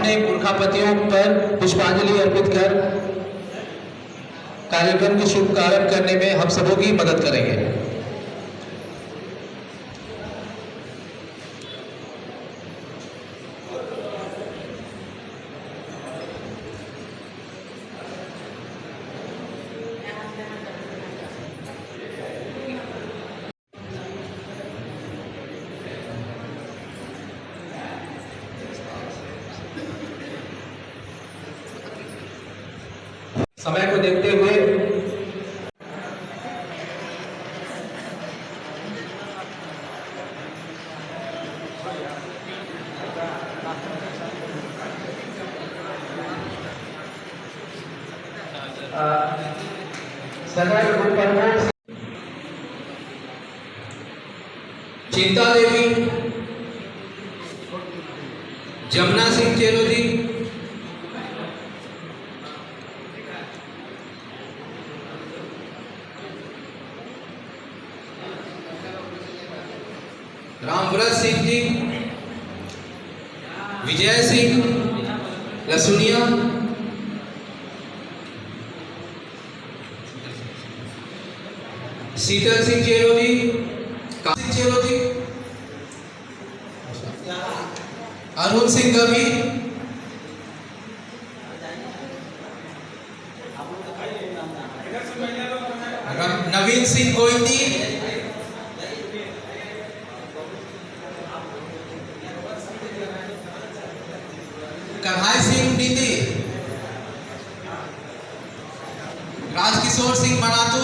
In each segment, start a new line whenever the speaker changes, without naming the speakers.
अपने पुरखापतियों पर पुष्पांजलि अर्पित कर कार्यक्रम के शुभारंभ करने में हम सबों की मदद करेंगे। समय को देखते हुए चिंता देवी, जमुना सिंह चेरोजी, रामव्रत सिंह जी, विजय सिंह लसुनिया, शीतल सिंह चेरोजी, कासिम चेरोजी, अरुण सिंह गवी, नवीन सिंह गोइंदी, कन्हैया सिंह नीति, राजकिशोर सिंह मनातू,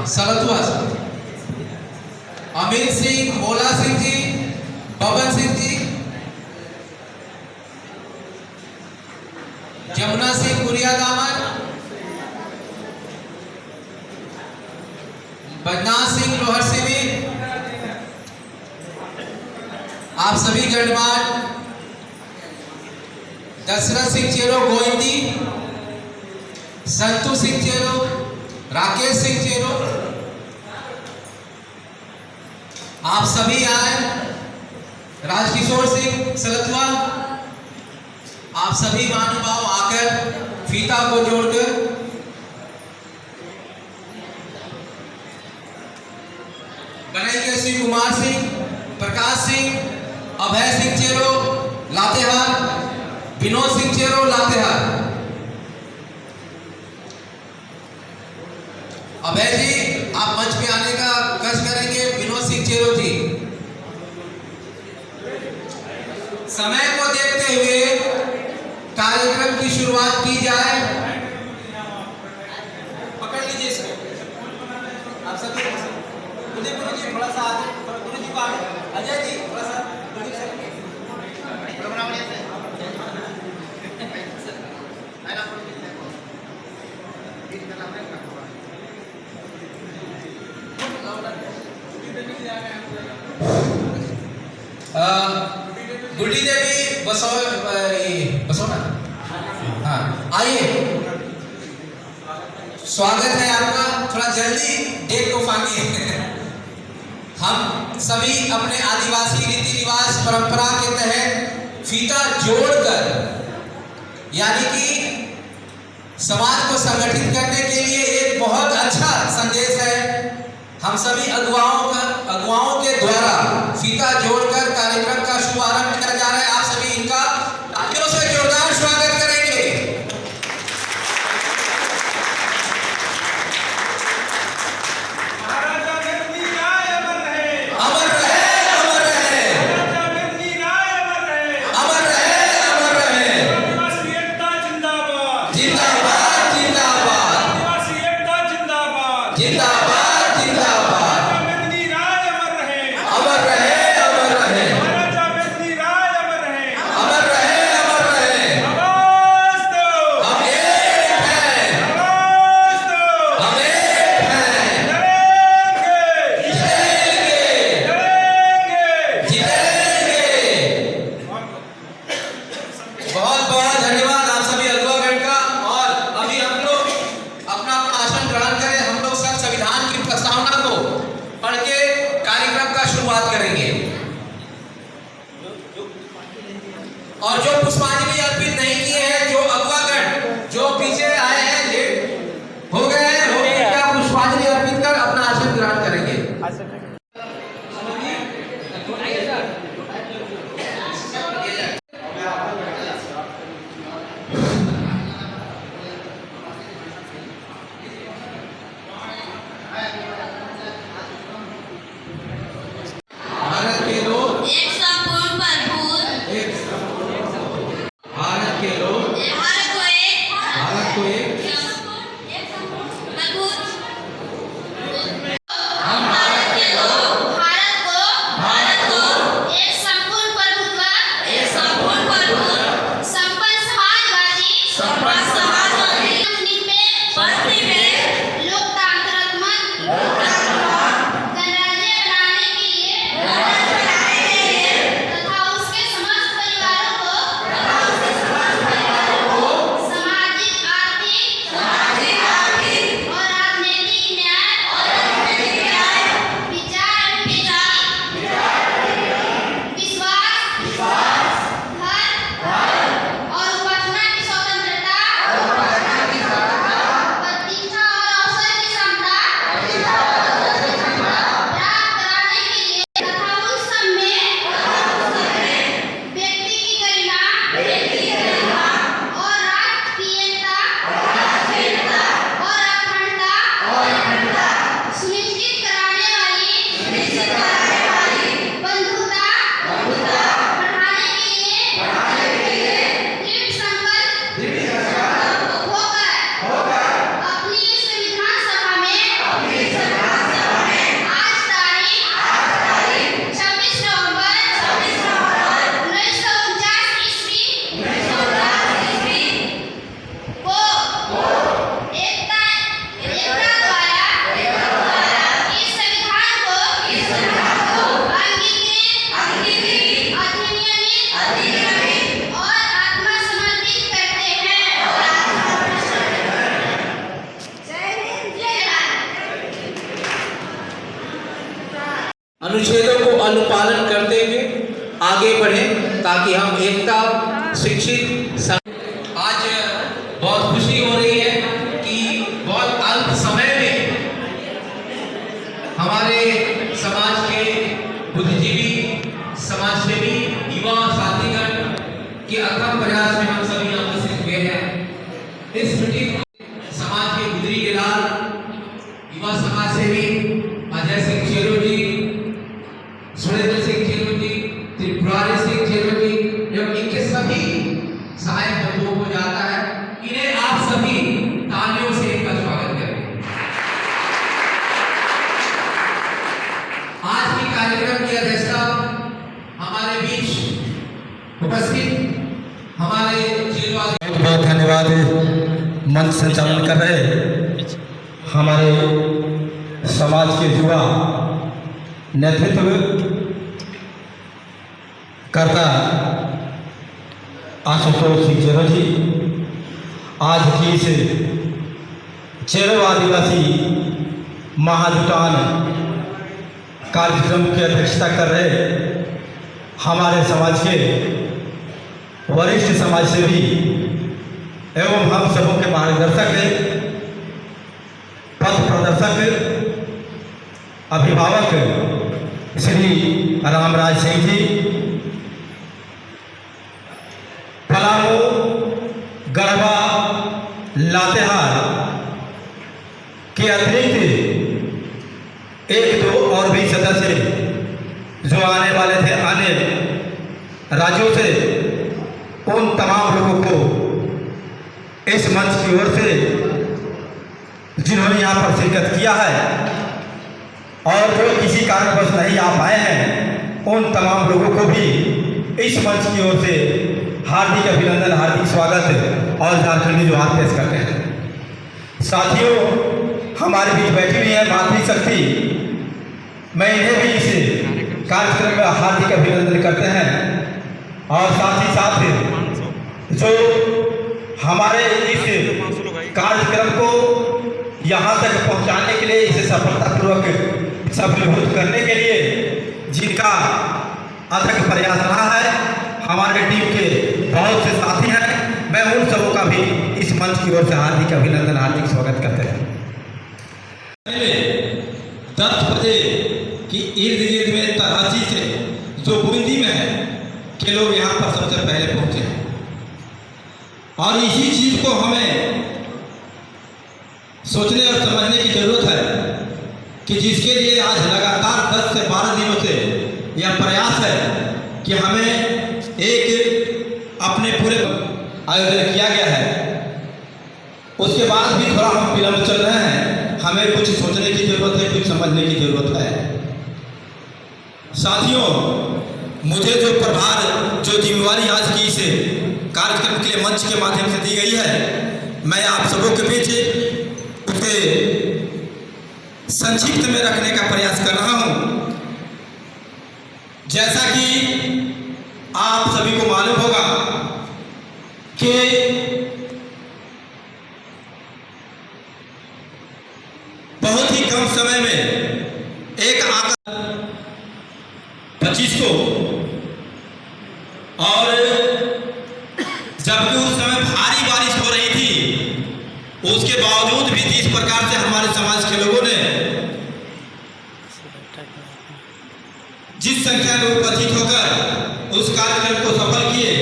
सलतुआ, अमित सिंह, मोला सिंह जी, पवन सिंह जी, जमुना सिंह गुरिया दामन, बदनाथ सिंह लोहर सिंह, आप सभी गणमान्य दशरथ सिंह चेरो गोइंदी, संतु सिंह चेरो, राकेश सिंह चेरो, आप सभी आए, राजकिशोर सिंह सलतुआ, आप सभी महानुभाव आकर फीता को जोड़कर कन्हैया सिंह, कुमार सिंह, प्रकाश सिंह, अभय सिंह चेरो लातेहार, विनोद सिंह चेरो लातेहार। अभय जी आप मंच पे आने का कष्ट करेंगे। विनोद सिंह चेरो जी, समय को देखते हुए कार्यक्रम की शुरुआत की जाए। पकड़ लीजिए इसको, आप सभी गुरु जी थोड़ा सा आगे, गुरु जी को आगे, अजय जी थोड़ा सा गुरु जी से गुड्डी देवी बसोना, हाँ आइए, स्वागत है आपका। थोड़ा जल्दी डेट को फाड़िए। हम सभी अपने आदिवासी रीति रिवाज परंपरा के तहत फीता जोड़कर, यानी कि समाज को संगठित करने के लिए एक बहुत अच्छा संदेश है। हम सभी अगुवाओं के द्वारा फीता जोड़कर कार्यक्रम का शुभारंभ किया जा रहा है। आप सभी इनका तालियों से जोरदार स्वागत करेंगे।
महाराजा बेदनी राय अमर रहे,
अमर रहे, अमर रहे,
महाराजा बेदनी राय अमर रहे,
अमर रहे, अमर रहे।
आदिवासी एकता जिंदाबाद,
जिंदाबाद, जिंदाबाद,
आदिवासी एकता जिंदाबाद,
जिंदाबाद, जिंदाबाद।
महाराजा बेदनी राय अमर रहे,
अमर रहे, अमर रहे,
महाराजा बेदनी राय अमर रहे,
अमर रहे, अमर रहे।
आवाज
पुष्पांजलि अर्पित नहीं किए हैं, जो अगुवागण जो पीछे आए हैं, लेट हो गए हैं, वो क्या पुष्पांजलि अर्पित कर अपना आसन ग्रहण करेंगे। भारत के लोग
एक संपूर्ण प्रभु
एक, भारत के लोग
भारत को एक
भारत को एक
प्रभु
हम भारत के लोग
भारत को एक संपूर्ण प्रभुत्व संपन्न समाजवादी निरपेक्ष लोकतंत्रात्मक गणराज्य बनाने के लिए तथा उसके समस्त परिवारों को सामाजिक आर्थिक और राजनीतिक न्याय विचार विश्वास धर्म और उपासना की स्वतंत्रता प्रतिष्ठा और अवसर की क्षमता प्राप्त कराने के लिए तथा उन सब में व्यक्ति की गरिमा और राष्ट्र की एकता और अखंडता सुनिश्चित कराने वाली बंधुता बढ़ाने के लिए दृढ़ संकल्प होकर अपनी इस विधानसभा में आज तारीख 26 नवंबर 1949 ईस्वी को एकता द्वारा इस संविधान को अंगीकृत अधिनियमित और आत्मसमर्पित करते हैं। जय हिंद जय भारत।
अनुच्छेदों को अनुपालन करते हुए आगे बढ़ें ताकि हम एकता शिक्षित आज बहुत खुशी हो रही है कि बहुत अल्प समय में हमारे समाज के बुद्धिजीवी समाजसेवी युवा साथीगण के अथक प्रयास में हम सभी उपस्थित हुए हैं। इस मीटिंग को समाज के गुजरी के लाल युवा समाजसेवी अजय सिंह चेरो जी, सुरेंद्र सिंह चेरो जी, त्रिपुरारी सिंह चेरो जी एवं इनके सभी सहायक बंधुओं को जाता है। इन्हें आप सभी तालियों से इनका स्वागत करें। आज की कार्यक्रम की अध्यक्षता हमारे बीच उपस्थित हमारे जिलावासी
बहुत बहुत धन्यवाद मंच संचालन कर रहे हमारे समाज के युवा नेतृत्व करता आशुतोष सिंह चेरो जी, आज की इस चेरो आदिवासी महाजुटान कार्यक्रम की अध्यक्षता कर रहे हमारे समाज के वरिष्ठ समाजसेवी एवं हम सबों के मार्गदर्शक पथ प्रदर्शक अभिभावक श्री रामराज सिंह जी, पलामू, गढ़वा, लातेहार के अतिरिक्त एक दो और भी सदस्य जो आने वाले थे अन्य राज्यों से, उन तमाम लोगों को इस मंच की ओर से जिन्होंने यहाँ पर शिरकत किया है और जो किसी कारणवश नहीं आ पाए हैं, उन तमाम लोगों को भी इस मंच की ओर से हार्दिक अभिनंदन, हार्दिक स्वागत और झारखंडी जोहार पेश करते हैं। साथियों, हमारे बीच बैठी हुई है मातृशक्ति, मैं इन्हें भी इस कार्यक्रम में हार्दिक अभिनंदन करते हैं और साथ ही साथ जो हमारे इस कार्यक्रम को यहाँ तक पहुँचाने के लिए, इसे सफलतापूर्वक सफलीभूत करने के लिए जिनका अथक प्रयास रहा है, हमारे टीम के बहुत से साथी हैं, मैं उन सबों का भी इस मंच की ओर से हार्दिक अभिनंदन, हार्दिक स्वागत करते हैं।
पहले 10 बजे की इर्द गिर्द में तरासी से जो बूंदी में है के लोग यहाँ पर सबसे पहले पहुँचे हैं और इसी चीज़ को हमें सोचने और समझने की जरूरत है कि जिसके लिए आज लगातार 10 से 12 दिनों से यह प्रयास है कि हमें एक अपने पूरे आयोजन किया गया है, उसके बाद भी थोड़ा हम विलंब चल रहे हैं। हमें कुछ सोचने की जरूरत है, कुछ समझने की जरूरत है। साथियों, मुझे जो प्रभार, जो जिम्मेवारी आज की इस कार्यक्रम के लिए मंच के माध्यम से दी गई है, मैं आप सबों के बीच उसे संक्षिप्त में रखने का प्रयास कर रहा हूं। जैसा कि आप सभी को मालूम होगा कि बहुत ही कम समय में एक आंकड़ा 25 को, और जबकि उस समय भारी बारिश हो रही थी, उसके बावजूद भी जिस प्रकार से हमारे समाज के लोगों ने जिस संख्या में उपस्थित होकर उस कार्यक्रम को सफल किए,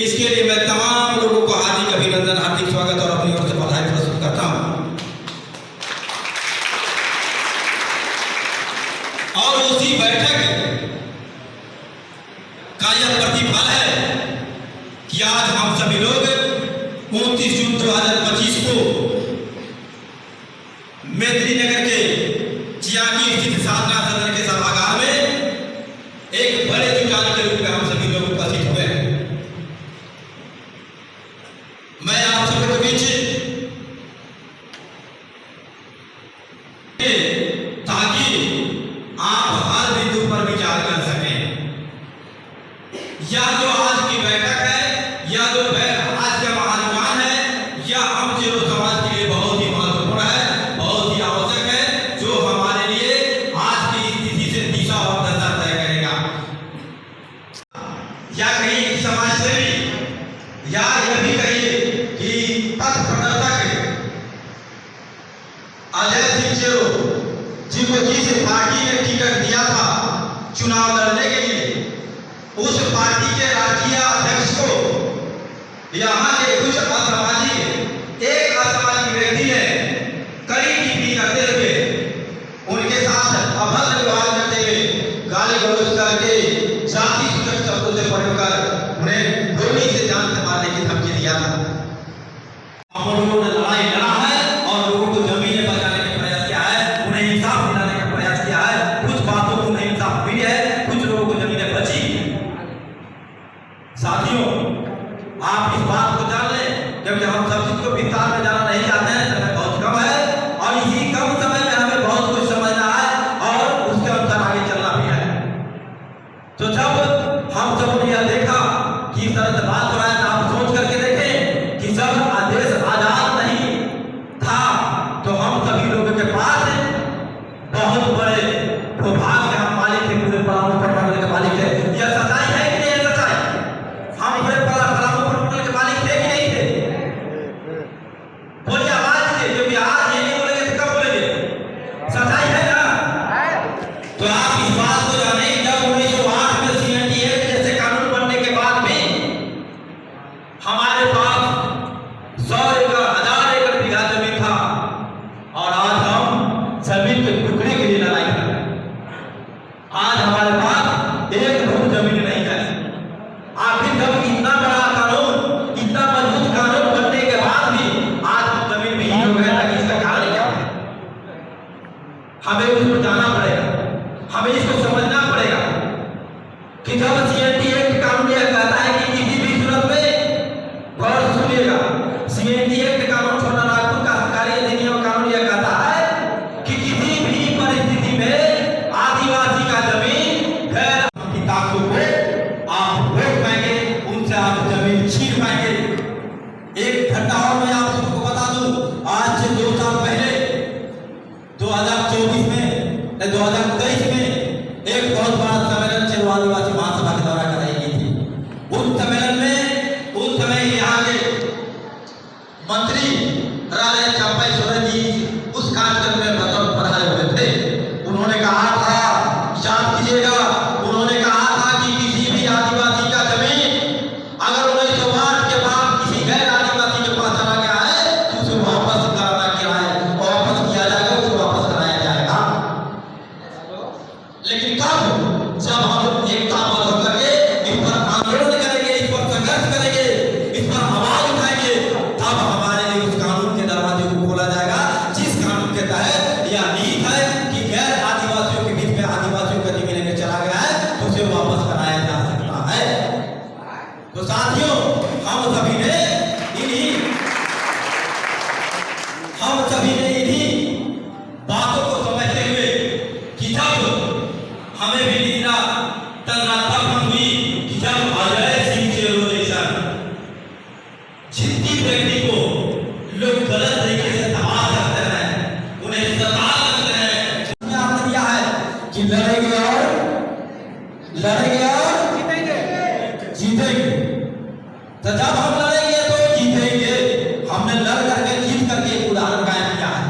इसके लिए मैं तमाम लोगों को हार्दिक अभिनंदन, हार्दिक स्वागत और अपनी ओर से बधाई प्रस्तुत करता हूं। और उसी बैठक का यह प्रतिफल है कि आज हम सभी लोग 29 जून 2025 को मेदिनीनगर के चियाकी स्थित साधना सदन के सभागार में एक बड़े जुटान के रूप में हम सभी लोग उपस्थित हुए हैं। मैं आप सबके बीच ताकि आप हर बिंदु पर विचार कर सकें। यह जो आज की बैठक है, यह जो आज का महानुमान है, यह हम जीरो समाज के लिए बहुत ही महत्वपूर्ण है, बहुत ही आवश्यक है, जो हमारे लिए आज की स्थिति से दिशा और दशा तय करेगा। या कहीं समाज सेवी, या यह भी कहिए कि पथ प्रदर्शक अजय सिंह चेरो, जिनको जिस पार्टी ने टिकट दिया था चुनाव लड़ने के लिए, उस पार्टी के राष्ट्रीय अध्यक्ष को यहाँ के कुछ असामाजिक, एक असामाजिक व्यक्ति ने कड़ी टिप्पणी करते हुए, उनके साथ अभद्र व्यवहार करते हुए, गाली गलौज करके, जाति सूचक शब्दों से पढ़कर उन्हें गोली से जान से मारने की धमकी दिया था। हम लोगों ने लड़ाई लड़ा है और लोगों को जमीनें बचाने का प्रयास किया है, उन्हें इंसाफ दिलाने का प्रयास किया है। कुछ बातों को उन्हें इंसाफ मिली है, कुछ लोगों को जमीनें बची। साथियों, आप इस बात को जान लें, क्योंकि हम सब चीज को विस्तार में जाना नहीं चाहते हैं, समय बहुत कम है और इसी कम समय में हमें बहुत कुछ समझना है और उसके अनुसार आगे चलना भी है। तो जब हम सब ने यह देखा कि इस तरह से बात हो रहा है, तो आप सोच करके देखें कि जब देश आजाद नहीं था तो हम सभी लोगों के पास बहुत बड़े भूभाग के हम मालिक थे, पूरे पलामू प्रमंडल के मालिक थे। यह सच्चाई है कि नहीं सच्चाई? हम पूरे पलामू प्रमंडल के मालिक थे कि नहीं थे? बोलिए आवाज से, क्योंकि आज ये नहीं बोलेंगे तो कब बोलेंगे? सच्चाई है ना? तो आप इस बात को जाने, जब 1908 में CNT एक्ट जैसे कानून बनने के बाद भी हमारे पास 100 एकड़, 1000 एकड़ बीघा जमीन था और आज हम जमीन के टुकड़े के लिए लड़ाई कर रहे हैं। आज हमारे पास एक धूम जमीन नहीं है। आखिर जब इतना बड़ा कानून, इतना मजबूत कानून बनने के बाद भी आज हम जमीन विहीन हो गए, ताकि इसका कारण क्या है? हमें उसको जाना पड़ेगा, हमें इसको समझना पड़ेगा कि जब CNT एक्ट कानून यह कहता है कि किसी भी सूरत में, गौर से सुनिएगा, CNT एक्ट कानून छोटा नागपुर का सरकारी अधिनियम कानून यह कहता है कि किसी भी परिस्थिति में आदिवासी का जमीन गैर की ताकतों को आप रोक पाएंगे, उनसे आप जमीन छीन पाएंगे। एक घटना और मैं आप सबको बता दूं, आज से 2 साल पहले 2024 में 2023 में एक बहुत बड़ा सम्मेलन आदिवासी महासभा के द्वारा कराई गई थी। उस हम सभी ने इन्हीं बातों को समझते हुए कि जब हमें भी नींदा तब हम हुई कि जब अजय सिंह चेरो जैसा जितनी व्यक्ति को लोग गलत तरीके से तबाह करते हैं, उन्हें सता करते हैं, आपने दिया है कि लड़ेंगे और जीतेंगे। तो जब हम लड़ेंगे तो जीतेंगे। हमने लड़ करके जीत करके एक उदाहरण कायम किया है,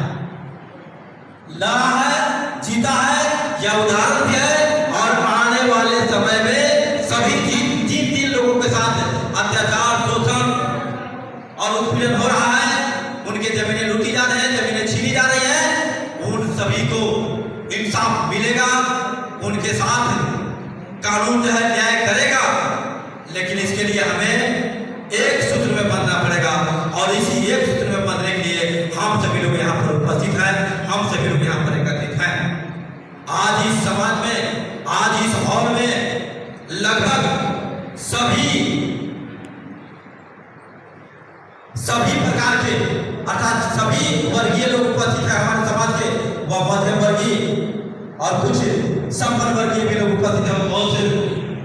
लड़ा है, जीता है, यह उदाहरण भी है। और आने वाले समय में सभी जिन लोगों के साथ अत्याचार, शोषण और उत्पीड़न हो रहा है, उनके जमीनें लूटी जा रही हैं, जमीनें छीनी जा रही हैं, उन सभी को इंसाफ मिलेगा, उनके साथ कानून जो है न्याय करेगा। लेकिन इसके लिए हमें एक सूत्र में बंधना पड़ेगा, और इसी एक सूत्र में बंधने के लिए हम सभी लोग यहाँ पर उपस्थित हैं, हम सभी लोग यहाँ पर एकत्रित हैं। आज इस समाज में, आज इस हॉल में लगभग सभी प्रकार के अर्थात सभी वर्गीय लोग उपस्थित हैं हमारे समाज के, व मध्यम वर्गीय और कुछ संपन्न वर्गीय भी लोग उपस्थित हैं।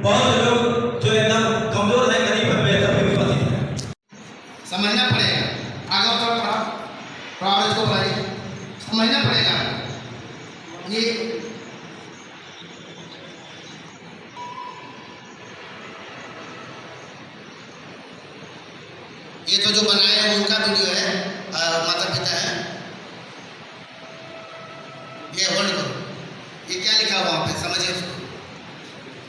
बहुत लोग जो एकदम कमजोर है, गरीब है, वे सभी उपस्थित हैं।
समझना पड़ेगा, आगे तो प्रॉब्लम को भाई समझना पड़ेगा। ये तो जो बनाए हैं उनका वीडियो है, माता पिता है, ये होल्ड करो। ये क्या लिखा हुआ वहाँ पे समझिए उसको।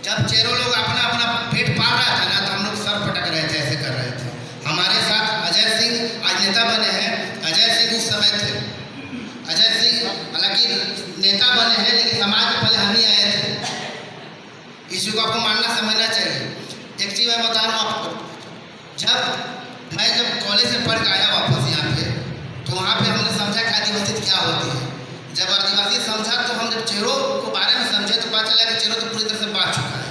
जब चेरो लोग अपना अपना पेट पाल रहा था ना, तो हम लोग सर पटक रहे थे, ऐसे कर रहे थे। हमारे साथ अजय सिंह आज नेता बने हैं, अजय सिंह उस समय थे। अजय सिंह हालांकि नेता बने हैं, लेकिन समाज में पहले हम ही आए थे। इस को आपको मानना समझना चाहिए। एक चीज़ मैं बता रहा हूँ आपको, जब कॉलेज से पढ़ के आया वापस यहाँ पे, तो वहाँ पे हमने समझा कि आदिवासी क्या होती है। जब आदिवासी समझा तो हम जब चेरो को बारे में समझे तो पता चला कि चेरो तो पूरी तरह से बाँट चुका है।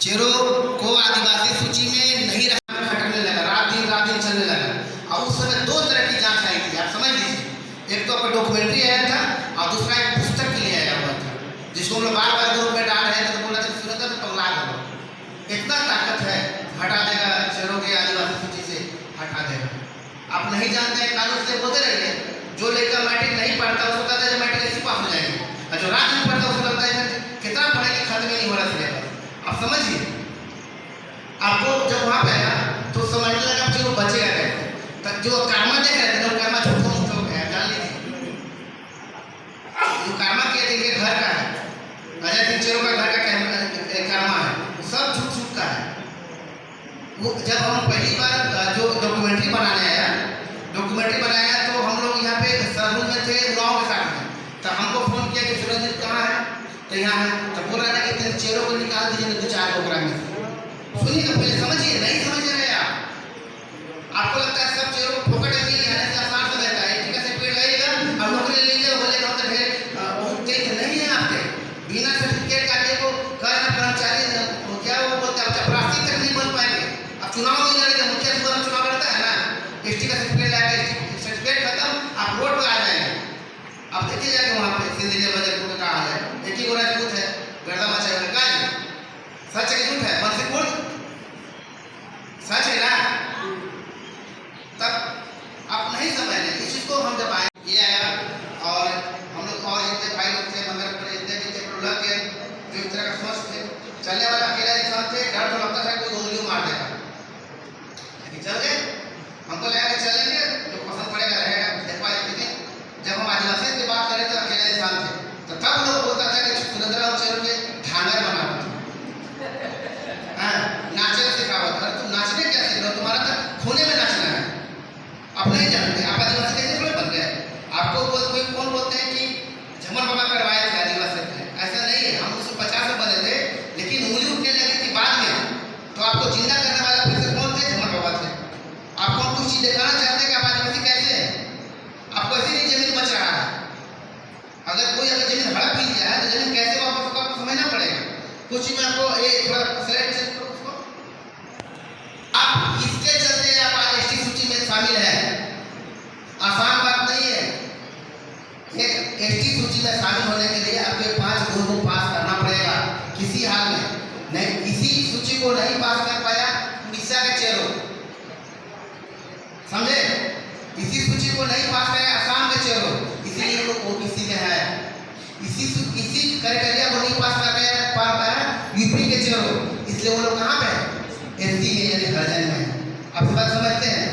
चेरो को आदिवासी सूची में नहीं हटने लगा, रात दिन चलने लगा। और उस समय दो तरह की जांच आई थी, आप समझ लीजिए। एक तो आपका डॉक्यूमेंट्री आया था, और दूसरा एक पुस्तक के लिए आया हुआ था, जिसको हम लोग बार ग्रुप में डाल रहे थे। तो बोला सुनता तो पगला दो, इतना ताकत है, हटा देगा चेरो के आदिवासी सूची से, हटा देगा। आप नहीं जानते हैं, कानून से बोलते रहिए। जो लड़का मैट्रिक नहीं पढ़ता उसको कहता है मैट्रिक ऐसी पास हो जाएगी, और जो रात में पढ़ता उसको लगता है कितना पढ़े कि खत्म ही नहीं हो रहा सिलेबस। आप समझिए, आपको जब वहाँ पे आया तो समझने लगा चलो बचेगा कैसे। तब जो कर्मा देख रहे थे ना, कर्मा झूठों मुठों गया, जान लीजिए। जो कर्मा किया जिनके घर का है, अजय सिंह चेरो का घर का कर्मा है, वो सब झूठ का है। वो जब हम पहली बार जो डॉक्यूमेंट्री बनाया तो हम लोग यहाँ पे सहरूल में थे, गाँव के साथ में। तो हमको फोन किया कि सूरज कहाँ है, तो यहाँ है। तो बोल रहा है कि चेरो को निकाल दीजिए 2-4 प्रोग्राम में। सुनिए तो पहले समझिए, नहीं समझ रहे आपको लगता है सब चेरो फोकट है, आने से आसान से रहता है, ठीक है, पेड़ लगेगा और नौकरी ले लीजिए, बोलेगा तो फिर नहीं है। आपके बिना सर्टिफिकेट काटे को कर्मचारी क्या वो बोलते हैं, चपरासी तक नहीं बन पाएंगे। अब चुनाव नहीं लड़ेगा, मुखिया से चुनाव लड़ता है ना, एसटी का सर्टिफिकेट लाएगा, सर्टिफिकेट खत्म, आप रोड पर आ जाएंगे। अब देखिए जाके वहाँ पे सिंधिया बजरपुर का हाल है, एक ही राजपूत है, गर्दा मचाएगा। का सच है कि झूठ है? बंसीपुर सच है ना। तब आप नहीं समझ रहे इस चीज़ को। हम जब आए ये आया, और हम लोग और इतने भाई लोग थे, मगर इतने भी थे लग के जो इस तरह का सोच थे, चलने वाला अकेला इंसान थे, डर तो लगता था कोई गोली मार देगा, लेकिन चल गए। हमको लगा कि चलेंगे, जो पसंद पड़ेगा रहेगा, देख पाए। लेकिन जब हम आदिवासी की बात करें तो अकेले इंसान थे, तो तब लोग बोलता था कि सुरेंद्र और चेरो के ढांगर बना था, नाचे सिखावा था। तुम नाचने क्या सीख रहे हो, तुम्हारा तो खूने में नाचना है। आप नहीं जानते आप आदिवासी कैसे थोड़े बन गए। आपको कोई कौन बोलते हैं कि झमर बाबा करवाए थे आदिवासी थे, ऐसा नहीं है। हम 1950 में बने थे, लेकिन उंगली उठने लगी थी बाद में। तो आपको जिंदा करने वाला फिर से कौन थे? झमर बाबा थे। आपको हम कुछ चीज़ दिखाना चाहते हैं कि आप आदिवासी कैसे हैं। आपको ऐसी नहीं जमीन बच रहा है। अगर जमीन हड़प भी लिया है तो जमीन कैसे वापस होगा आपको समझना पड़ेगा। कुछ ही मैं आपको ये थोड़ा सेलेक्ट आप इस शामिल होने के लिए आपको 5 गुण को पास करना पड़ेगा किसी हाल में। नहीं, इसी सूची को नहीं पास कर पाया उड़ीसा के चेरो, समझे? इसी सूची को नहीं पास किया असम के चेरो, इसीलिए वो ओबीसी में है। इसी क्राइटेरिया को नहीं पास कर पाया यूपी के चेरो, इसलिए वो लोग कहाँ पे है? एससी में, यानी हरिजन में। आप बात समझते हैं?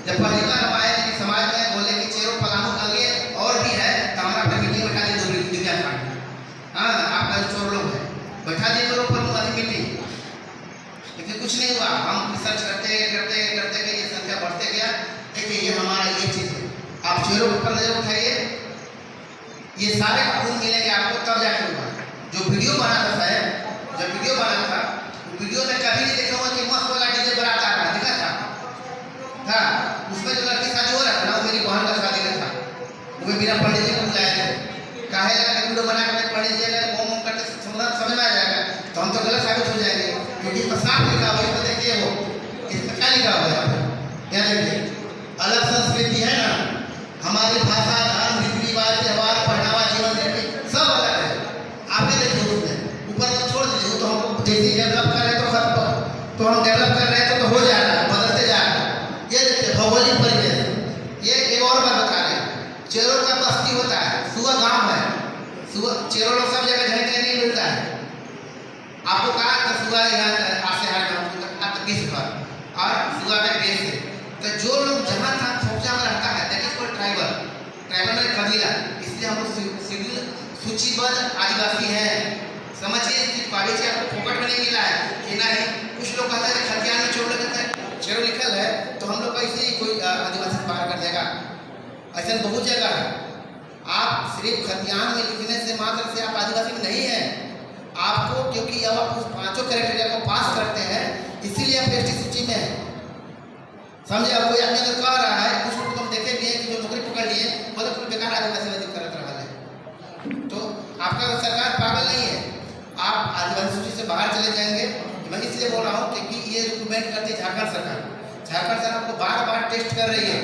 जब पहली बार हमारे समाज में बोले कि चेरो पलामू के लिए और भी है तो हमारा अपनी मीटिंग बैठा दिए दुर्गा घाट में। हाँ, आपका जो चोर लोग है बैठा दिए लोग पर मीटिंग, लेकिन कुछ नहीं हुआ। हम रिसर्च करते करते करते गए, ये संख्या बढ़ते गया। देखिए ये हमारा ये चीज़ है। आप चेरों के ऊपर नजर उठाइए, ये सारे गुण मिलेंगे आपको तब जाके होगा। जो वीडियो बना था साहब, जब वीडियो बना था वीडियो में कभी नहीं देखा हुआ कि मस्त वाला डीजे बारात आ रहा दिखा था? हाँ, उसमें जो लड़की शादी हो रहा था ना, वो मेरी बहन का शादी का था। वो बिना पंडित जी को बुलाए थे। काहे लगा वीडियो बना कर पंडित जी अगर होम होम करते समझ में आ जाएगा तो हम तो गलत साबित हो जाएंगे, क्योंकि इसमें साफ लिखा हुआ है। इसमें देखिए वो इसमें क्या लिखा हुआ है यहाँ देखिए, अलग संस्कृति है ना, हमारी भाषा, धर्म, रीति रिवाज, त्यौहार, पहनावा, जीवन रीति सब अलग है। आपने देखिए उसमें ऊपर तो छोड़ दीजिए, वो तो हमको जैसे डेवलप कर रहे हैं तो हम डेवलप कर रहे हैं तो हो जाएगा, बदलते जाएगा। ये देखिए भौगोलिक परिवेश। ये एक और बात बता रहे हैं, चेरो का बस्ती होता है, सुआ गांव है। चेरो लोग सब जगह झंडे नहीं मिलता है। आपको कहा कि सुआ यहाँ आसे हर गाँव किस पर और सुआ का देश है, तो जो लोग जहाँ था सोचा में रहता है that is called tribal. Tribal में कबीला, इसलिए हम लोग शेड्यूल सूचीबद्ध आदिवासी हैं। समझिए कि कॉलेज से आपको फोकट में नहीं मिला है कि नहीं। कुछ लोग कहते हैं खतियान में चोर लगता है, चेरो लिखल है तो हम लोग ऐसे ही कोई आदिवासी पार कर देगा, ऐसा बहुत जगह है। आप सिर्फ खतियान में लिखने से मात्र से आप आदिवासी में नहीं है। आपको क्योंकि अब आप उस 5 क्राइटेरिया को पास करते हैं, इसीलिए आप एसटी सूची में है। समझे? अब कोई आदमी अगर कह रहा है, कुछ लोग तुम देखे भी हैं कि जो नौकरी पकड़ लिए वो तो बेकार आदिवासी वादी करत रहा है, तो आपका सरकार पागल नहीं है। आप आदिवासी सूची से बाहर चले जाएंगे। मैं इसलिए बोल रहा हूँ क्योंकि ये रिक्रूटमेंट करती है झारखंड सरकार। झारखंड सरकार आपको बार बार टेस्ट कर रही है।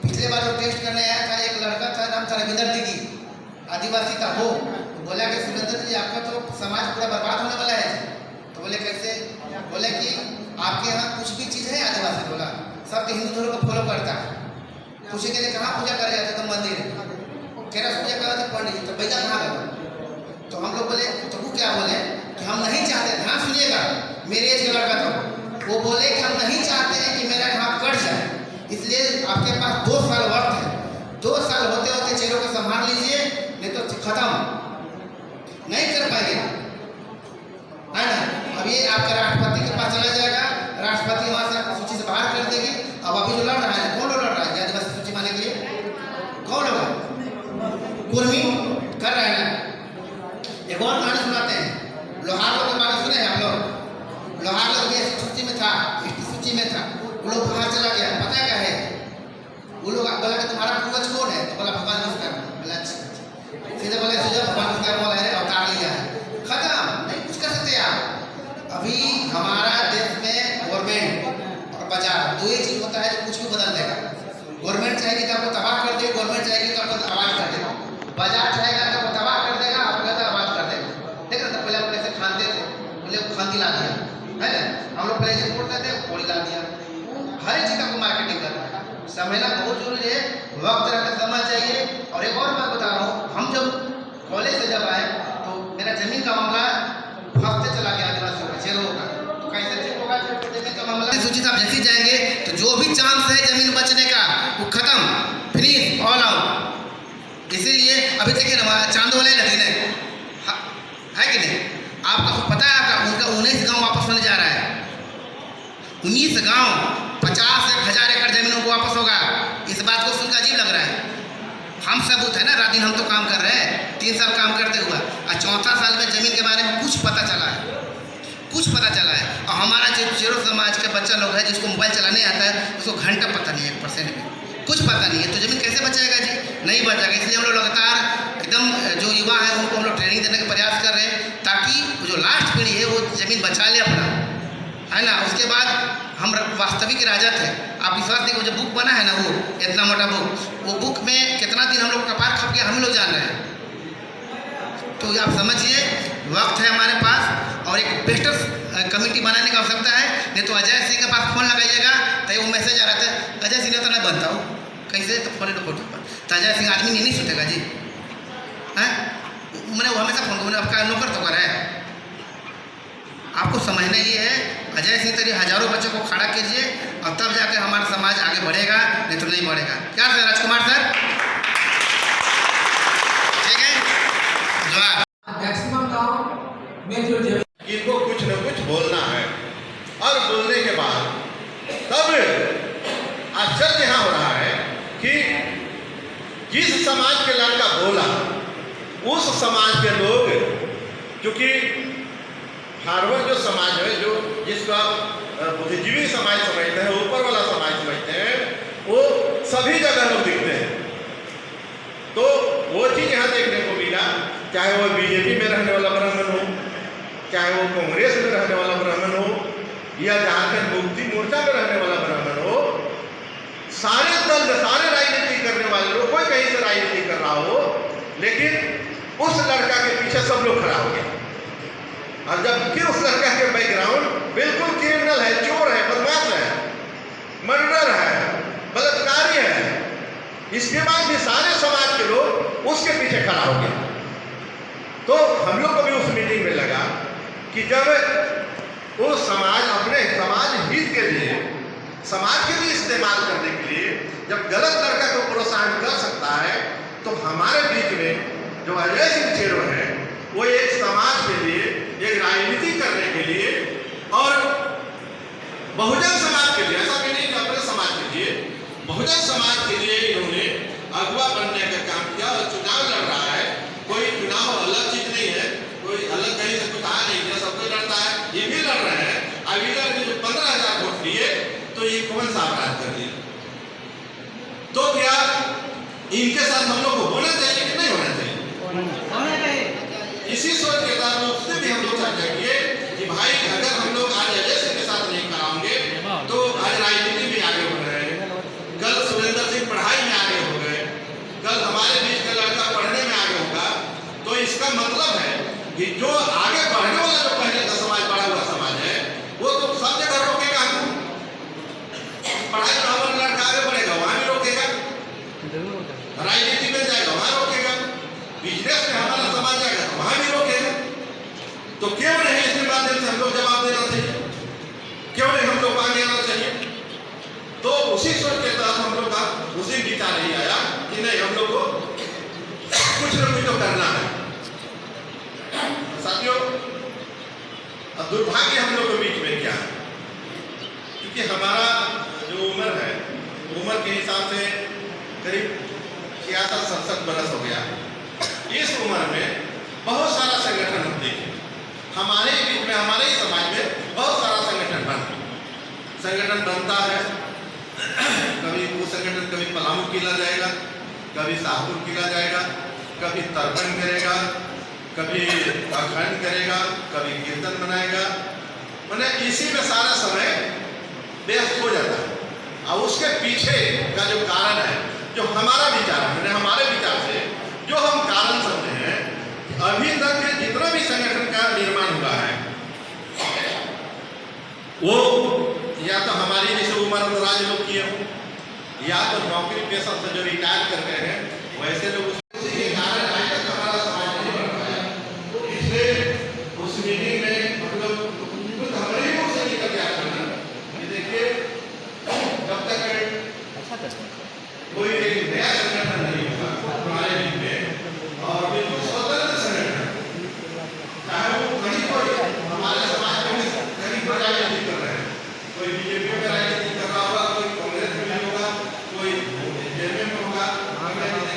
पिछले बार जो टेस्ट करने आया था एक लड़का था, नाम था रविंदर दीदी, आदिवासी था। वो बोला कि सुरेंद्र जी आपका तो समाज पूरा बर्बाद होने वाला है। तो बोले कैसे? बोले कि आपके यहाँ कुछ भी चीज़ है आदिवासी? बोला सब हिंदू धर्म को फॉलो करता है। पूछे के लिए कहाँ पूजा करे जाते? तो मंदिर। कह रहा पूजा कर रहे थे पंडित जी, तो भैया कहाँ गए? तो हम लोग बोले, तो वो क्या बोले कि हम नहीं चाहते, ध्यान सुनिएगा, मेरे एज का लड़का था, वो बोले कि हम नहीं चाहते हैं कि मेरा काम कट जाए, इसलिए आपके पास 2 साल वक्त है। 2 साल होते होते चेहरों को संभाल लीजिए, नहीं तो खत्म नहीं कर पाएंगे, है ना। अब ये आपका राष्ट्रपति के पास चला जाएगा, राष्ट्रपति वहाँ से आपको सूची से बाहर कर देगी। अब अभी जो लड़ रहा है, कौन लड़ रहा है आदिवासी सूची माने के लिए? कौन होगा? कुर्मी कर रहा है ना। एक और कहानी सुनाते हैं, लोहार लोग के बारे में सुने हैं आप लोग? लोहार लोग ये सूची में था, इस सूची में था, वो लोग बाहर चला गया। पता क्या है? वो लोग बोला कि तुम्हारा पूर्वज कौन है? तो बोला भगवान विश्वकर्मा। बोला अच्छा। सीधे बोले सीधे भगवान विश्वकर्मा है, अवतार लिया है, खत्म, नहीं कुछ कर सकते आप। अभी हमारा देश में गवर्नमेंट और बाजार दो ही चीज होता है जो कुछ भी बदल देगा। गवर्नमेंट चाहेगी तो आपको तबाह कर देगी, गवर्नमेंट चाहेगी तो आपको आवाज कर देगा। बाजार चाहेगा तो आपको तबाह कर देगा, आपको तो आवाज कर देगा। देख रहे थे पहले हम कैसे खानते थे, बोले खांती ला दिया है ना, हम लोग पहले से बोलते थे पोड़ी ला दिया। हर एक चीज का मार्केटिंग कर रहा है। समझना बहुत जरूरी है, वक्त रखकर समझ चाहिए। और एक और बात बता रहा हूँ, हम जब कॉलेज से जब आए तो मेरा जमीन का मामला हफ्ते चला गया आदिवासियों का, चेरो का, तो कैसे ठीक होगा जमीन का मामला? सूचित आप जैसे जाएंगे तो जो भी चांस है जमीन बचने का वो खत्म, फिनिश, ऑल आउट। इसीलिए अभी देखिए ना चांदो वाले नदी है कि नहीं? आपको पता है आपका उनका 19 गाँव वापस होने जा रहा है। 19 गाँव 50 से 1000 एकड़ जमीन उनको वापस होगा। इस बात को सुनकर अजीब लग रहा है। हम सबूत है ना, रात दिन हम तो काम कर रहे हैं, 3 साल काम करते हुआ, और 4था साल में जमीन के बारे में कुछ पता चला है, कुछ पता चला है। और हमारा जो चेरो समाज के बच्चा लोग है जिसको मोबाइल चलाने आता है, उसको घंटा पता नहीं है, 1% भी कुछ पता नहीं है, तो जमीन कैसे बचाएगा जी? नहीं बचाएगा। इसलिए हम लोग लगातार एकदम जो युवा है उनको हम लोग ट्रेनिंग देने का प्रयास कर रहे हैं, ताकि जो लास्ट पीढ़ी है वो जमीन बचा ले अपना, है ना। उसके बाद हम वास्तविक राजा थे। आप विश्वास देखिए, वो जो बुक बना है ना, वो इतना मोटा बुक, वो बुक में कितना दिन हम लोग कपार खप गया हम लोग जान रहे हैं। तो आप समझिए वक्त है हमारे पास और एक बेटर कमेटी बनाने की आवश्यकता है। नहीं तो अजय सिंह के पास फोन लगाइएगा तो वो मैसेज आ रहा था, अजय सिंह ने तो नहीं बनता हूँ कैसे, तो फोन पर तो अजय सिंह आदमी नहीं सुनेगा जी हैं। मैंने वो हमेशा फोन मैंने आपका नौकर तो कर है। आपको समझना ये है अजय सिंह तरी हजारों बच्चों को खड़ा कीजिए और तब जाकर हमारा समाज आगे बढ़ेगा, नहीं तो नहीं बढ़ेगा। क्या सर राजकुमार सर, ठीक है जवाब।
मैक्सिमम गांव में जो
इनको कुछ न कुछ बोलना है और बोलने के बाद तब आश्चर्य यहाँ हो रहा है कि जिस समाज के लड़का बोला उस समाज के लोग, क्योंकि हार्वर्ड जो समाज है जो जिसका बुद्धिजीवी समाज समझते हैं, ऊपर वाला समाज समझते हैं, वो सभी जगह लोग दिखते हैं। तो वो चीज़ यहाँ देखने को मिला, चाहे वो बीजेपी में रहने वाला ब्राह्मण हो, चाहे वो कांग्रेस में रहने वाला ब्राह्मण हो, या झारखंड मुक्ति मोर्चा में रहने वाला ब्राह्मण हो, सारे दल सारे राजनीति करने वाले लोग, कोई कहीं से राजनीति कर रहा हो, लेकिन उस लड़का के पीछे सब लोग खड़ा हो गए। और जबकि उस लड़का के बैकग्राउंड बिल्कुल क्रिमिनल है, चोर है, बदमाश है, मर्डर है, बलात्कारी है, इसके बाद भी सारे समाज के लोग उसके पीछे खड़ा हो गए। तो हम लोग को भी उस मीटिंग में लगा कि जब वो समाज अपने समाज हित के लिए, समाज के लिए इस्तेमाल करने के लिए जब गलत लड़का को प्रोत्साहन कर सकता है, तो हमारे बीच में जो अजय सिंह चेरो है वो एक समाज के लिए, एक राजनीति करने के लिए और बहुजन समाज के लिए, ऐसा भी नहीं कि अपने समाज के लिए, बहुजन समाज के लिए इन्होंने अगुवा बनने का काम किया और चुनाव लड़ रहा है। कोई चुनाव अलग चीज नहीं है, कोई अलग कहीं से कुछ आया नहीं है, सबको लड़ता है, ये भी लड़ रहे हैं। अब इधर जो 15,000 वोट लिए तो ये कौन सा अपराध कर दिया? तो क्या इनके साथ हम लोग को होना चाहिए कि नहीं होना चाहिए? इसी सोच के साथ उससे भी हम लोग चर्चा किए कि भाई अगर हम लोग आज अजय सिंह के साथ नहीं कराओगे तो आज राजनीति में आगे बढ़ रहे हैं, कल सुरेंद्र सिंह पढ़ाई में आगे हो गए, कल हमारे बीच का लड़का पढ़ने में आगे होगा। तो इसका मतलब है कि जो आगे बढ़ने वाला जो पहले का समाज, बढ़ा हुआ समाज है, वो तो सब जगह रोकेगा। पढ़ाई में हमारा लड़का आगे बढ़ेगा, वहां भी रोकेगा, राजनीति में जाएगा, वहां रोकेगा, बिजनेस में हमारा समाज जाएगा तो वहां भी रोकेगा। तो क्यों नहीं इसके माध्यम से हम लोग जवाब देना चाहिए, क्यों नहीं हम लोग आगे आना चाहिए? तो उसी सोच के तहत हम लोग का उसी विचार नहीं आया कि नहीं हम लोग को कुछ न कुछ तो करना है। साथियों, अब दुर्भाग्य हम लोग के बीच में क्या है, क्योंकि हमारा जो उम्र है, उम्र के हिसाब से करीब 66-67 बरस हो गया। इस उम्र में बहुत सारा संगठन हम देखे, हमारे बीच में, हमारे ही समाज में बहुत सारा संगठन बनता है। कभी वो संगठन कभी पलामू किला जाएगा, कभी शाहपुर किला जाएगा, कभी तर्पण करेगा, कभी अखंड करेगा, कभी कीर्तन बनाएगा, मैंने इसी में सारा समय व्यस्त हो जाता है। और उसके पीछे का जो कारण है, जो हमारा विचार है, मैंने हमारे विचार से जो हम कारण समझे हैं, अभी तक जितना भी संगठन का निर्माण हुआ है वो या तो हमारी जैसे उम्र दराज लोग किए हों, या तो नौकरी पेशा से जो रिटायर कर गए हैं वैसे लोग। उसी कारण आज तक हमारा समाज नहीं बन पाया। इसलिए उस मीटिंग में हम लोग खुद हमारे ही मुंह से निकल गया था कि देखिए जब तक कोई एक नया संगठन नहीं होगा हमारे बीच में, और बिल्कुल स्वतंत्र संगठन, चाहे वो कहीं कोई हमारे समाज में कहीं पर राजनीति कर रहे हैं, कोई बीजेपी में राजनीति कर रहा होगा, कोई कांग्रेस में भी होगा, कोई जेएमएम में होगा,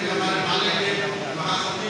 हमारे माले के महासचिव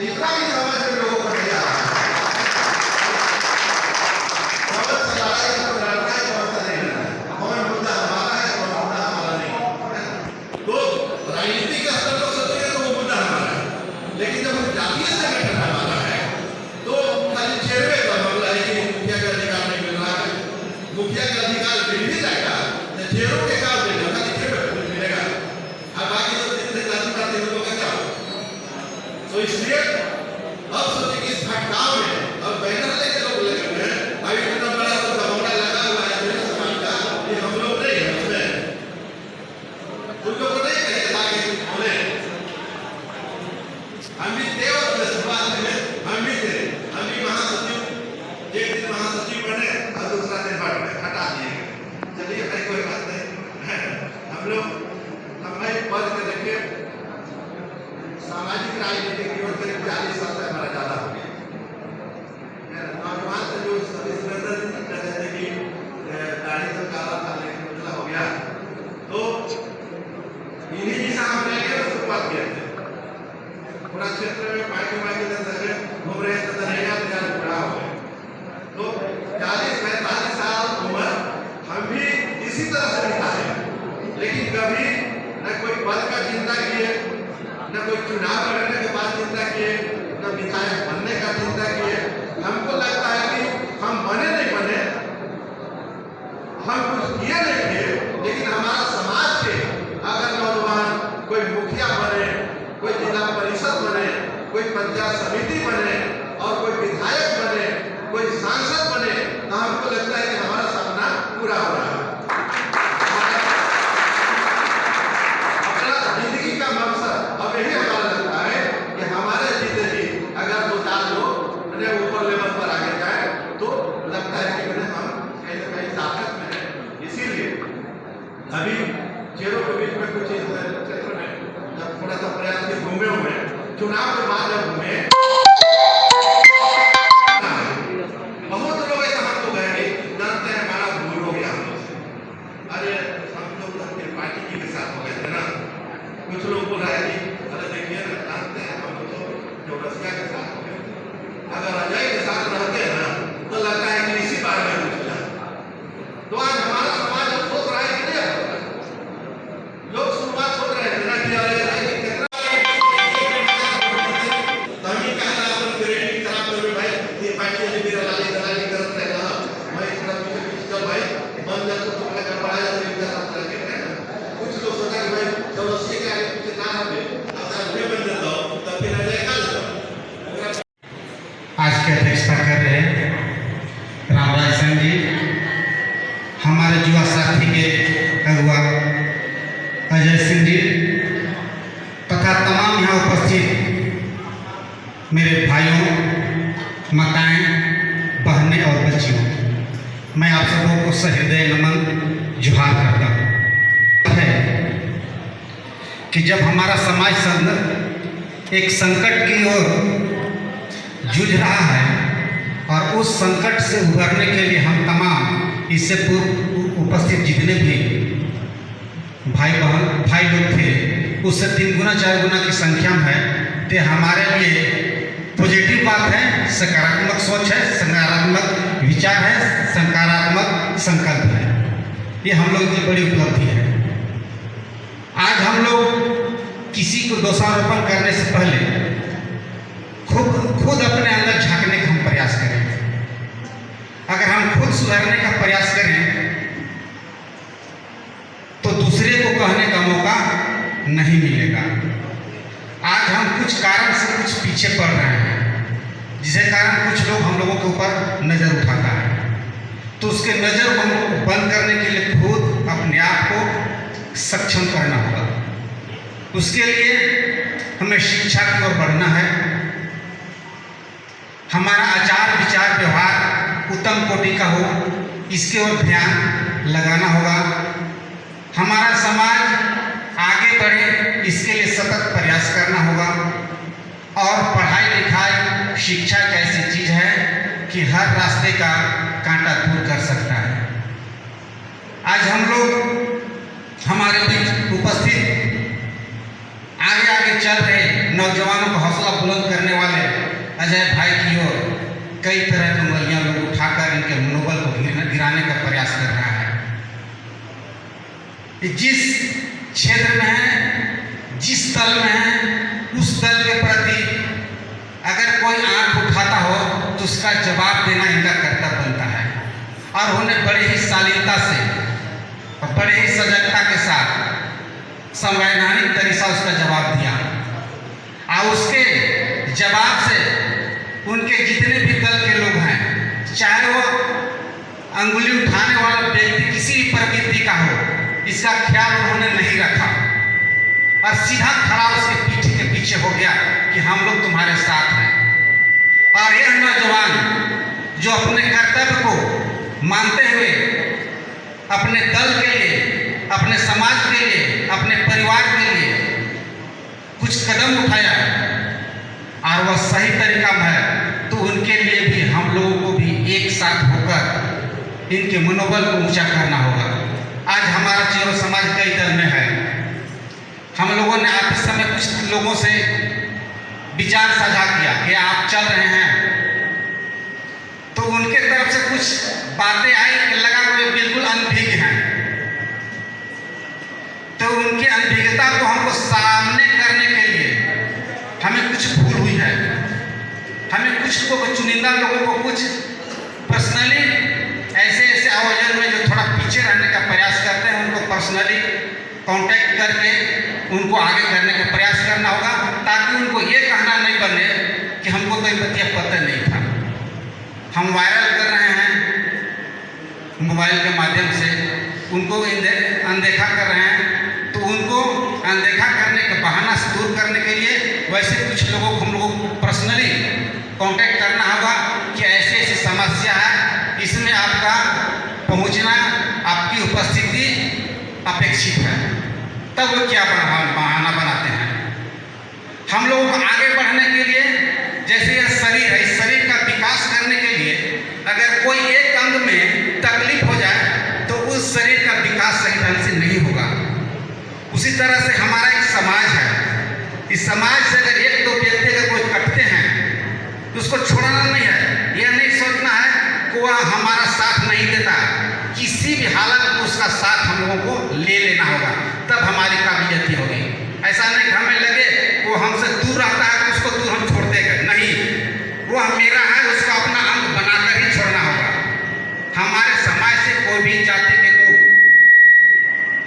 इतना भी समझ में लोगों को नहीं आ रहा है। समझ से लड़ाई को लड़ना है, समझ से नहीं लड़ना है। कौन मुद्दा हमारा है, कौन मुद्दा हमारा नहीं है। तो राजनीति के स्तर पर सोचेंगे तो वो मुद्दा हमारा है, लेकिन जब हम जातीय संगठन हमारा है तो खाली चेहरे का मामला है कि मुखिया का अधिकार नहीं मिल रहा है। मुखिया का अधिकार मिल भी जाएगा, चेहरों के काम देगा, खाली चेहरे पर मिलेगा। अब बाकी सब जितने जाति पाते हैं उनका क्या होगा? तो इसलिए अब सोचिए कि इस भटकाव में अब बैनर लेके लोग लगे हुए हैं। अभी इतना बड़ा तो घमौड़ा लगा हुआ है मेरे समाज का, ये हम लोग नहीं है उसमें, उन लोगों को नहीं कहे आगे बोले। हम भी थे उसमें शुरुआत में, हम भी थे, हम भी महासचिव, एक दिन महासचिव बने और दूसरा दिन बढ़ गए, हटा दिए गए। चलिए भाई कोई बात नहीं, हम लोग हमें पद के देखे सामाजिक राजनीति की ओर करीब 40 साल से हमारा ज्यादा हो गया। नौजवान से जो सुरेंद्र जी कहते थे कि दाढ़ी तो काला था लेकिन उजला हो गया, तो इन्हीं जी से हम लेके शुरुआत किए थे। पूरा क्षेत्र में पार्टी वार्टी के सगे घूम रहे थे, रहेगा तो यार बुरा हो गया। तो 40-45 साल उम्र हम भी इसी तरह से बिताए, लेकिन कभी न कोई पद का चिंता किए, न कोई चुनाव लड़ने के बाद चिंता किए, न विधायक बनने का चिंता किए। हमको लगता है कि हम बने नहीं बने, हम कुछ किए नहीं किए, लेकिन हमारा समाज के अगर नौजवान कोई मुखिया बने, कोई जिला परिषद बने, कोई पंचायत समिति बने और कोई विधायक बने, कोई सांसद बने, तो हमको लगता है कि हमारा सपना पूरा हो रहा है। जिंदगी का मकसद अब यही हमारा लगता है कि हमारे जीते जी अगर 2-4 लोग ऊपर लेवल पर आगे जाए तो लगता है कि हम कहीं ना कहीं ताकत में हैं। इसीलिए अभी चेहरों के बीच में कुछ इस क्षेत्र में जब थोड़ा सा प्रयास के घूमे हुए, चुनाव के बाद जब घूमे, बहुत लोग ऐसा हमको गए कि जानते हैं हमारा भूल हो गया हम लोग से। अरे हम लोग तो अपनी पार्टी जी के साथ हो गए थे ना। कुछ लोग बोल रहे हैं कि अरे देखिए ना, जानते हैं हम लोग तो चौरसिया के साथ हो गए, अगर अजय के साथ रहते हैं ना तो लगता है कि इसी बारे में कुछ जाए। तो आज हमारा समाज सोच रहा है कि नहीं, लोग शुरुआत सोच रहे थे ना कि अरे कितना तभी कहना अपन क्रेडिट खराब कर भाई, ये पार्टी ने मेरा लाली दलाली करते हैं ना, मैं थोड़ा पीछे चल भाई मन जब तो तुमने कर पढ़ाया तो इनका साथ रखे हैं। कुछ लोग सोचा कि भाई चौरसिया के आगे पीछे ना हटे, अब मैं बन जाता हूँ तब फिर अजय का
आज की अध्यक्षता कर रहे रामराज सिंह जी, हमारे युवा साथी के अगुआ अजय सिंह जी तथा तमाम यहाँ उपस्थित मेरे भाइयों, माताएं, बहनें और बच्चियों, मैं आप सबों को सहृदय नमन जुहार करता हूँ। है कि जब हमारा समाज एक संकट की ओर जूझ रहा है और उस संकट से उभरने के लिए हम तमाम इससे पूर्व उपस्थित जितने भी भाई लोग थे उससे 3 गुना 4 गुना की संख्या में है, तो हमारे लिए पॉजिटिव बात है, सकारात्मक सोच है, सकारात्मक विचार है, सकारात्मक संकल्प है। ये हम लोग की बड़ी उपलब्धि है। आज हम लोग किसी को दोषारोपण करने से पहले खुद अपने अंदर झांकने का हम प्रयास करें। अगर हम खुद सुधारने का प्रयास करें तो दूसरे को कहने का मौका नहीं मिलेगा। आज हम कुछ कारण से कुछ पीछे पड़ रहे हैं, जिसके कारण कुछ लोग हम लोगों के ऊपर नज़र उठाता है, तो उसके नज़र को बंद करने के लिए खुद अपने आप को सक्षम करना होगा। उसके लिए हमें शिक्षा की ओर बढ़ना है। हमारा आचार विचार व्यवहार उत्तम कोटि का हो, इसके ओर ध्यान लगाना होगा। हमारा समाज आगे बढ़े, इसके लिए सतत प्रयास करना होगा। और पढ़ाई लिखाई शिक्षा एक ऐसी चीज़ है कि हर रास्ते का कांटा दूर कर सकता है। आज हम लोग हमारे बीच उपस्थित आगे चल रहे नौजवानों को हौसला बुलंद करने वाले अजय भाई की ओर कई तरह की उंगलियां लोग उठाकर इनके मनोबल को गिराने का प्रयास कर रहा है। कि जिस क्षेत्र में है, जिस दल में है, उस दल के प्रति अगर कोई आंख उठाता हो तो उसका जवाब देना इनका कर्तव्य बनता है। और उन्हें बड़े ही शालीनता से और बड़े ही सजगता के साथ संवैधानिक तरीका उसका जवाब दिया। और उसके जवाब से उनके जितने भी दल के लोग हैं, चाहे वो अंगुली उठाने वाला व्यक्ति किसी भी प्रवृत्ति का हो, इसका ख्याल उन्होंने नहीं रखा और सीधा खड़ा उसके पीठ के पीछे हो गया कि हम लोग तुम्हारे साथ हैं। और यह नौजवान जो अपने कर्तव्य को मानते हुए अपने दल के लिए, अपने समाज के लिए, अपने परिवार के लिए कुछ कदम उठाया और वह सही तरीका में है, तो उनके लिए भी हम लोगों को भी एक साथ होकर इनके मनोबल को ऊंचा करना होगा। आज हमारा चेरो समाज कई दल में है। हम लोगों ने आप इस समय कुछ लोगों से विचार साझा किया कि आप चल रहे हैं, तो उनके तरफ से कुछ बातें आई कि लगा कि वे बिल्कुल अनभिज्ञ हैं। तो उनकी अनभिज्ञता को हमको सामने करने के लिए हमें कुछ भूल हुई है। हमें कुछ को चुनिंदा लोगों को कुछ पर्सनली ऐसे आयोजन में जो थोड़ा पीछे रहने का प्रयास करते हैं, उनको पर्सनली कांटेक्ट करके उनको आगे करने का प्रयास करना होगा, ताकि उनको ये कहना नहीं बने कि हमको तो बतिया पता नहीं था। हम वायरल कर रहे हैं मोबाइल के माध्यम से, उनको अनदेखा कर रहे हैं, तो उनको अनदेखा करने का बहाना से दूर करने के लिए वैसे कुछ लोगों को हम लोग पर्सनली कांटेक्ट करना होगा कि ऐसी ऐसी समस्या है, इसमें आपका पहुंचना, आपकी उपस्थिति अपेक्षित है। तब वो क्या बहाना बनाते हैं। हम लोगों को आगे बढ़ने के लिए, जैसे यह शरीर है, इस शरीर का विकास करने के लिए अगर कोई एक अंग में तकलीफ हो जाए तो उस शरीर का विकास सही ढंग से नहीं होगा। उसी तरह से हमारा एक समाज है। इस समाज से अगर एक दो व्यक्ति अगर कोई कटते हैं तो उसको छोड़ना नहीं है। यह नहीं सोचना है कि वह हमारा साथ नहीं देता, किसी भी हालत में उसका साथ हम लोगों को ले लेना होगा, तब हमारी काबिलियत होगी। ऐसा नहीं कि हमें लगे वो हमसे दूर रहता है तो उसको दूर हम छोड़ देंगे, नहीं, वो मेरा है, उसका अपना अंग बनाकर ही छोड़ना होगा। हमारे समाज से कोई भी जाति के लोग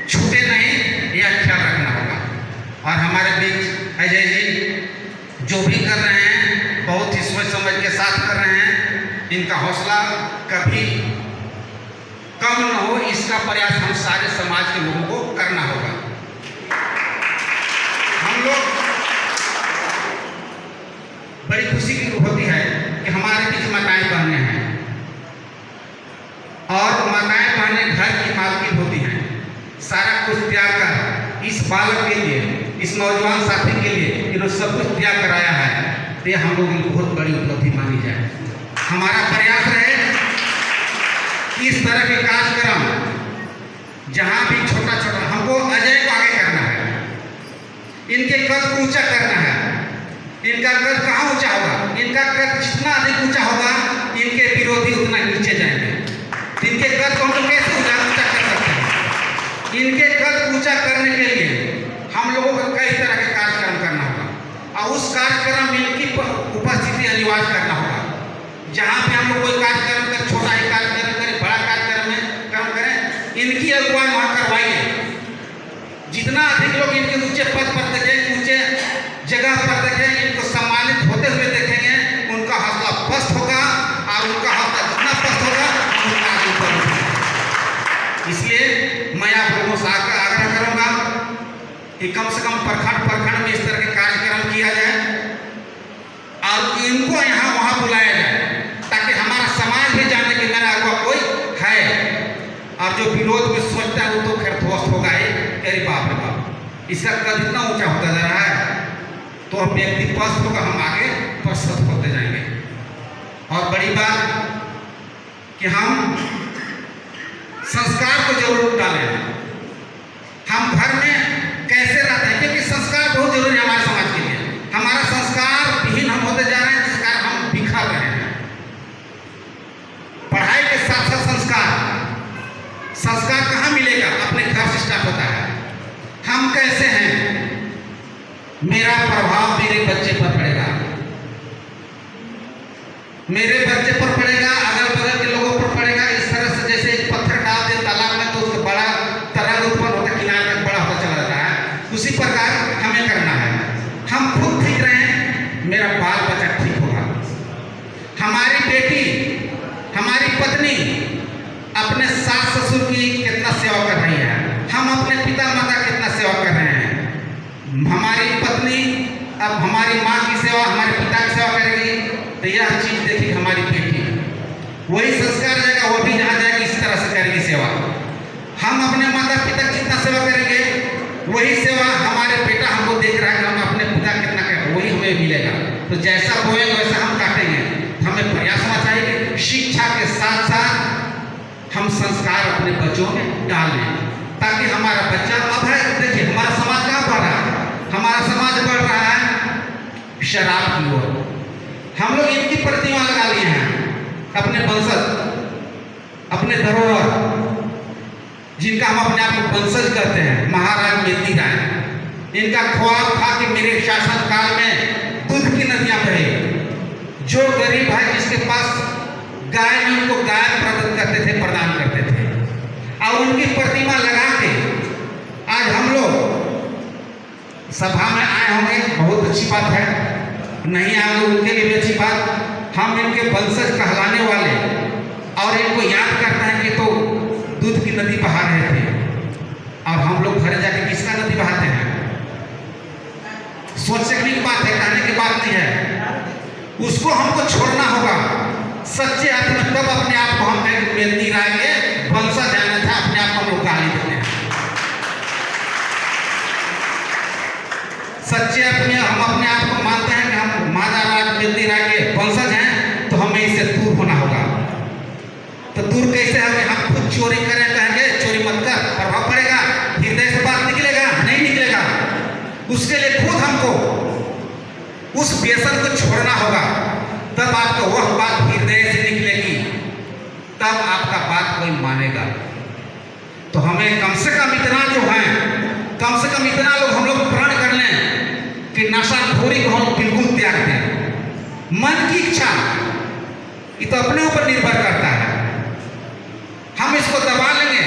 छूटे नहीं, यह ख्याल रखना होगा। और हमारे बीच अजय जी जो भी कर रहे हैं बहुत ही सोच समझ के साथ कर रहे हैं। इनका हौसला कभी कम न हो, इसका प्रयास हम सारे समाज के लोगों को करना होगा। हम लोग बड़ी खुशी की होती है कि हमारे बीच माताएं बहनें हैं, और माताएं बहनें घर की मालकिन होती हैं। सारा कुछ त्याग कर इस बालक के लिए, इस नौजवान साथी के लिए इन्होंने सब कुछ त्याग कराया है, तो ये हम लोगों की बहुत बड़ी उपलब्धि मानी जाए। हमारा प्रयास रहे कि इस तरह के कार्यक्रम जहाँ भी छोटा छोटा, हमको अजय को आगे करना है, इनके कद को ऊंचा करना है। इनका कद कहाँ ऊंचा होगा? इनका कद जितना अधिक ऊंचा होगा, इनके विरोधी उतना नीचे जाएंगे। इनके कद को हम लोग कैसे ऊंचा कर सकते हैं? इनके कद ऊंचा करने के लिए हम लोगों को कई तरह के कार्यक्रम करना होगा, और उस कार्यक्रम में इनकी उपस्थिति अनिवार्य करना होगा। जहाँ पे हम लोग कोई कार्यक्रम करें, छोटा ही कार्यक्रम करें, बड़ा कार्यक्रम में काम करें, इनकी अगुवाई वहाँ करवाइए। जितना अधिक लोग इनके ऊंचे पद पर देखेंगे, ऊंचे जगह पर देखेंगे, इनको सम्मानित होते हुए देखेंगे, उनका हौसला पस्त होगा, और उनका हौसला जितना पस्त होगा उनका आगे बढ़ेगा। इसलिए मैं आप लोगों से आग्रह करूँगा कि कम से कम प्रखंड में इस तरह के कार्यक्रम किया जाए, और इनको यहाँ वहाँ बुलाया जाए, ताकि हमारा समाज भी जाने कि मेरा अगुआ कोई है। और जो विरोध में सोचता है वो तो खैर ध्वस्त होगा ही, अरे बाप रे बाप, इसका कद इतना ऊंचा होता जा रहा है, तो अब व्यक्ति पस्त होगा, हम आगे पस्त होते जाएंगे। और बड़ी बात कि हम संस्कार को जरूर डालें। हम घर में कैसे रहते हैं, क्योंकि संस्कार बहुत जरूरी है हमारे समाज के लिए। हमारा संस्कार विहीन हम होते जा रहे हैं, संस्कार हम मेरे बच्चे पर पड़ेगा, अगल बगल के लोगों पर पड़ेगा। इस तरह से जैसे एक पत्थर डाल दे तालाब में तो उसका बड़ा तरंग उत्पन्न होता है, किनारे तक बड़ा होता चला जाता है। उसी प्रकार हमें करना है। हम खुद ठीक रहें, मेरा बाल बच्चा ठीक होगा। हमारी बेटी, हमारी पत्नी अपने सास ससुर की कितना सेवा कर रही है, हम अपने पिता माता कितना सेवा कर रहे हैं। हमारी पत्नी अब हमारी माँ की सेवा, हमारे पिता की सेवा करेगी, तो यह चीज देखिए हमारी बेटी, वही संस्कार जाएगा, वो भी जहाँ जाएगी इस तरह से करेगी सेवा। हम अपने माता पिता की जितना सेवा करेंगे, वही सेवा हमारे बेटा हमको देख रहा है कि हम अपने पिता कितना करें, वही हमें मिलेगा। तो जैसा बोएंगे वैसा हम काटेंगे। हमें प्रयास होना चाहिए शिक्षा के साथ साथ हम संस्कार अपने बच्चों में डाल दें, ताकि हमारा बच्चा, अब है देखिए हमारा समाज कहाँ बढ़ रहा है, हमारा समाज बढ़ रहा है शराब की ओर। हम लोग इनकी प्रतिमा लगा लिए हैं, अपने वंशज, अपने धरोहर, जिनका हम अपने आप को वंशज कहते हैं, महाराज मेदिनी राय। इनका ख्वाब था कि मेरे शासन काल में दूध की नदियां बहे। जो गरीब है जिसके पास गाय में, उनको गाय प्रदान करते थे और उनकी प्रतिमा लगा के आज हम लोग सभा में आए होंगे, बहुत अच्छी बात है। नहीं आए उनके लिए भी अच्छी बात। हम इनके वंशज कहलाने वाले और इनको याद करते हैं कि तो दूध की नदी बहा रहे थे, और हम लोग घर जाके किसका नदी बहाते हैं? सोच सकने की बात है, कहने की बात नहीं है। उसको हमको छोड़ना होगा सच्चे अर्थ में, तब अपने आप को हम कहें मेदिनी राय के वंशज जाना था, अपने आप को हम लोग गाली देते हैं। सच्चे अर्थ में हम अपने आप को मानते हैं कि हम महाराज मेदिनी राय के वंशज हैं, तो हमें इससे दूर होना होगा। तो दूर कैसे हमें? हम खुद चोरी करें, कहेंगे चोरी मत कर, प्रभाव पड़ेगा, हृदय से बात निकलेगा? नहीं निकलेगा। उसके लिए खुद हमको उस व्यसन को छोड़ना होगा, तब आपको वह बात हृदय से निकलेगी, तब आपका बात कोई मानेगा। तो हमें कम से कम इतना जो है, कम से कम इतना लोग हम लोग प्रण कर लें कि नशाखोरी को हम बिल्कुल त्याग दें। मन की इच्छा ये तो अपने ऊपर निर्भर करता है। हम इसको दबा लेंगे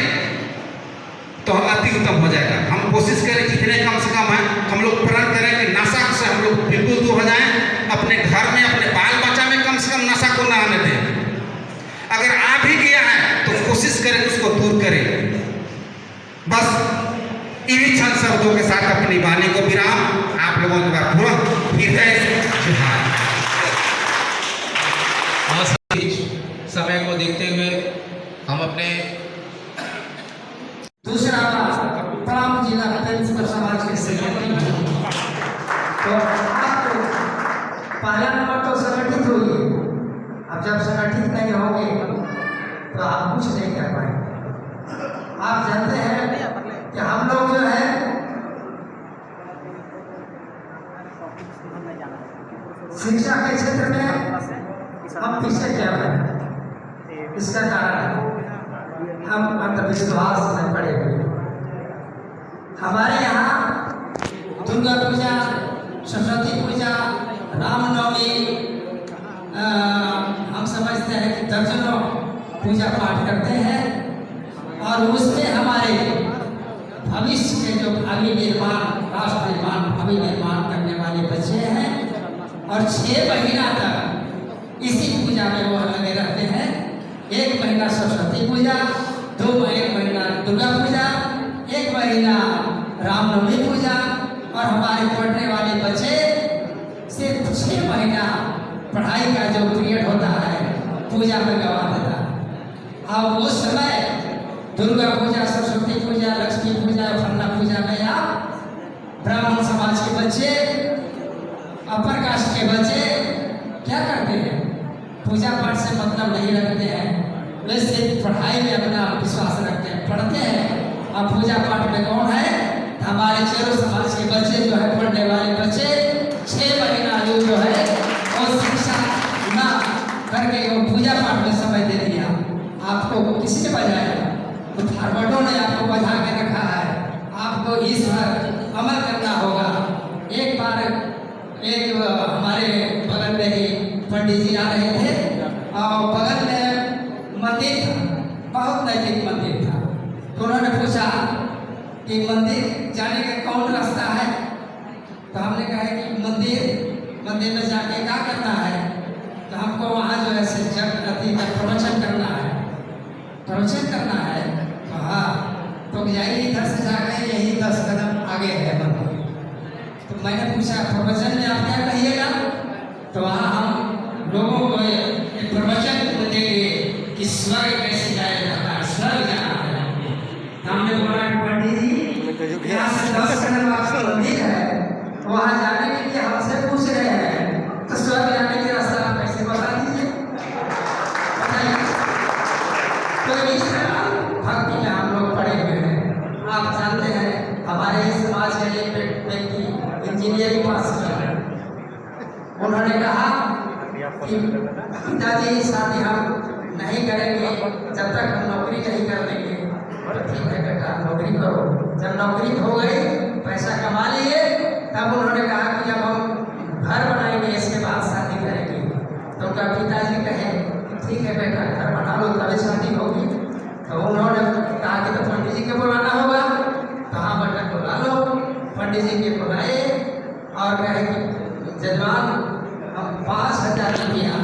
तो अति उत्तम हो जाएगा। हम कोशिश करें जितने कम से कम है, हम लोग प्रण करें कि नशा से हम लोग बिल्कुल दूर हो जाएं। अपने घर में, अपने बाल बच्चा में कम से कम नशा को ना आने दें। अगर आ भी गया है तो कोशिश करें कि उसको दूर करें। बस इन्हीं चंद शब्दों के साथ अपनी वाणी को विराम। आप लोगों के बाद पूरा हृदय से
समय को देखते हुए हम अपने
दूसरा तमाम जिला पेंशनर समाज के सेक्रेटरी। तो आप पहला नंबर तो संगठित होइए। अब जब संगठित नहीं होंगे तो आप कुछ नहीं कर पाएंगे। आप जानते हैं कि हम लोग जो है शिक्षा के क्षेत्र में हम पीछे क्या हैं, इसका कारण हम अंधविश्वास में पड़े हुए। हमारे यहाँ दुर्गा पूजा, सरस्वती पूजा, रामनवमी, हम समझते हैं कि दर्जनों पूजा पाठ करते हैं, और उसमें हमारे भविष्य के जो भावी निर्माण, राष्ट्र निर्माण, भावी निर्माण करने वाले बच्चे हैं, और 6 महीना तक इसी पूजा में वो लगे रहते हैं। 1 महीना सरस्वती पूजा, 2 महीना दुर्गा पूजा, 1 महीना रामनवमी पूजा, और हमारे पढ़ने वाले बच्चे सिर्फ 6 महीना पढ़ाई का जो पीरियड होता है पूजा में गवा देता है। अब उस समय दुर्गा पूजा, सरस्वती पूजा, लक्ष्मी पूजा, फन्ना पूजा में आप ब्राह्मण समाज के बच्चे, अपर कास्ट के बच्चे क्या करते हैं? पूजा पाठ से मतलब नहीं रखते हैं, वे सिर्फ पढ़ाई में अपना विश्वास रखते हैं, पढ़ते हैं। और पूजा पाठ में कौन है? हमारे चारों समाज के बच्चे जो है, पढ़ने वाले बच्चे 6 महीना जो है और शिक्षा ना करके वो पूजा पाठ में समय दे दिया। आपको किसी ने बजाया? तो फार्वर्डों ने आपको बजा के रखा है। आपको इस पर अमल करना होगा। एक बार एक हमारे बगल में ही पंडित जी आ रहे थे, तो उन्होंने पूछा कि मंदिर जाने का कौन रास्ता है। तो हमने कहा कि मंदिर में जाके क्या करना है। तो हमको वहाँ जो है प्रवचन करना है, प्रवचन करना है। तो हाँ, तो यही इधर से जाकर यही 10 कदम आगे है मंदिर। तो मैंने पूछा प्रवचन में आप क्या कहिएगा। तो वहाँ हम लोगों को एक प्रवचन देंगे कि स्वर्ग कैसे जाया जाता है, स्वर्ग जाना है। हमने बोला कि पंडित जी यहाँ से 10 कदम आपका मंदिर है, वहाँ जाने के लिए हमसे पूछ रहे हैं, तो स्वर्ग जाने के रास्ता आप कैसे बता दीजिए। तो इस तरह भक्ति में हम लोग पड़े हुए हैं। आप जानते हैं हमारे ही समाज के एक व्यक्ति इंजीनियरिंग पास किया है। उन्होंने कहा कि पिताजी शादी हम नहीं करेंगे जब तक हम नौकरी नहीं कर लेंगे। तो ठीक है बेटा, नौकरी करो। जब नौकरी हो गई, पैसा कमा लिए, तब उन्होंने कहा कि अब हम घर बनाएंगे, इसके बाद शादी करेंगे। तो उनका पिताजी कहे ठीक है बेटा, घर बना लो तभी शादी होगी। तो उन्होंने कहा कि तो पंडित जी को बुलाना होगा। तो हाँ बेटा बुला लो। पंडित जी के बुलाए और कहे कि जजमान हम 5000 रुपया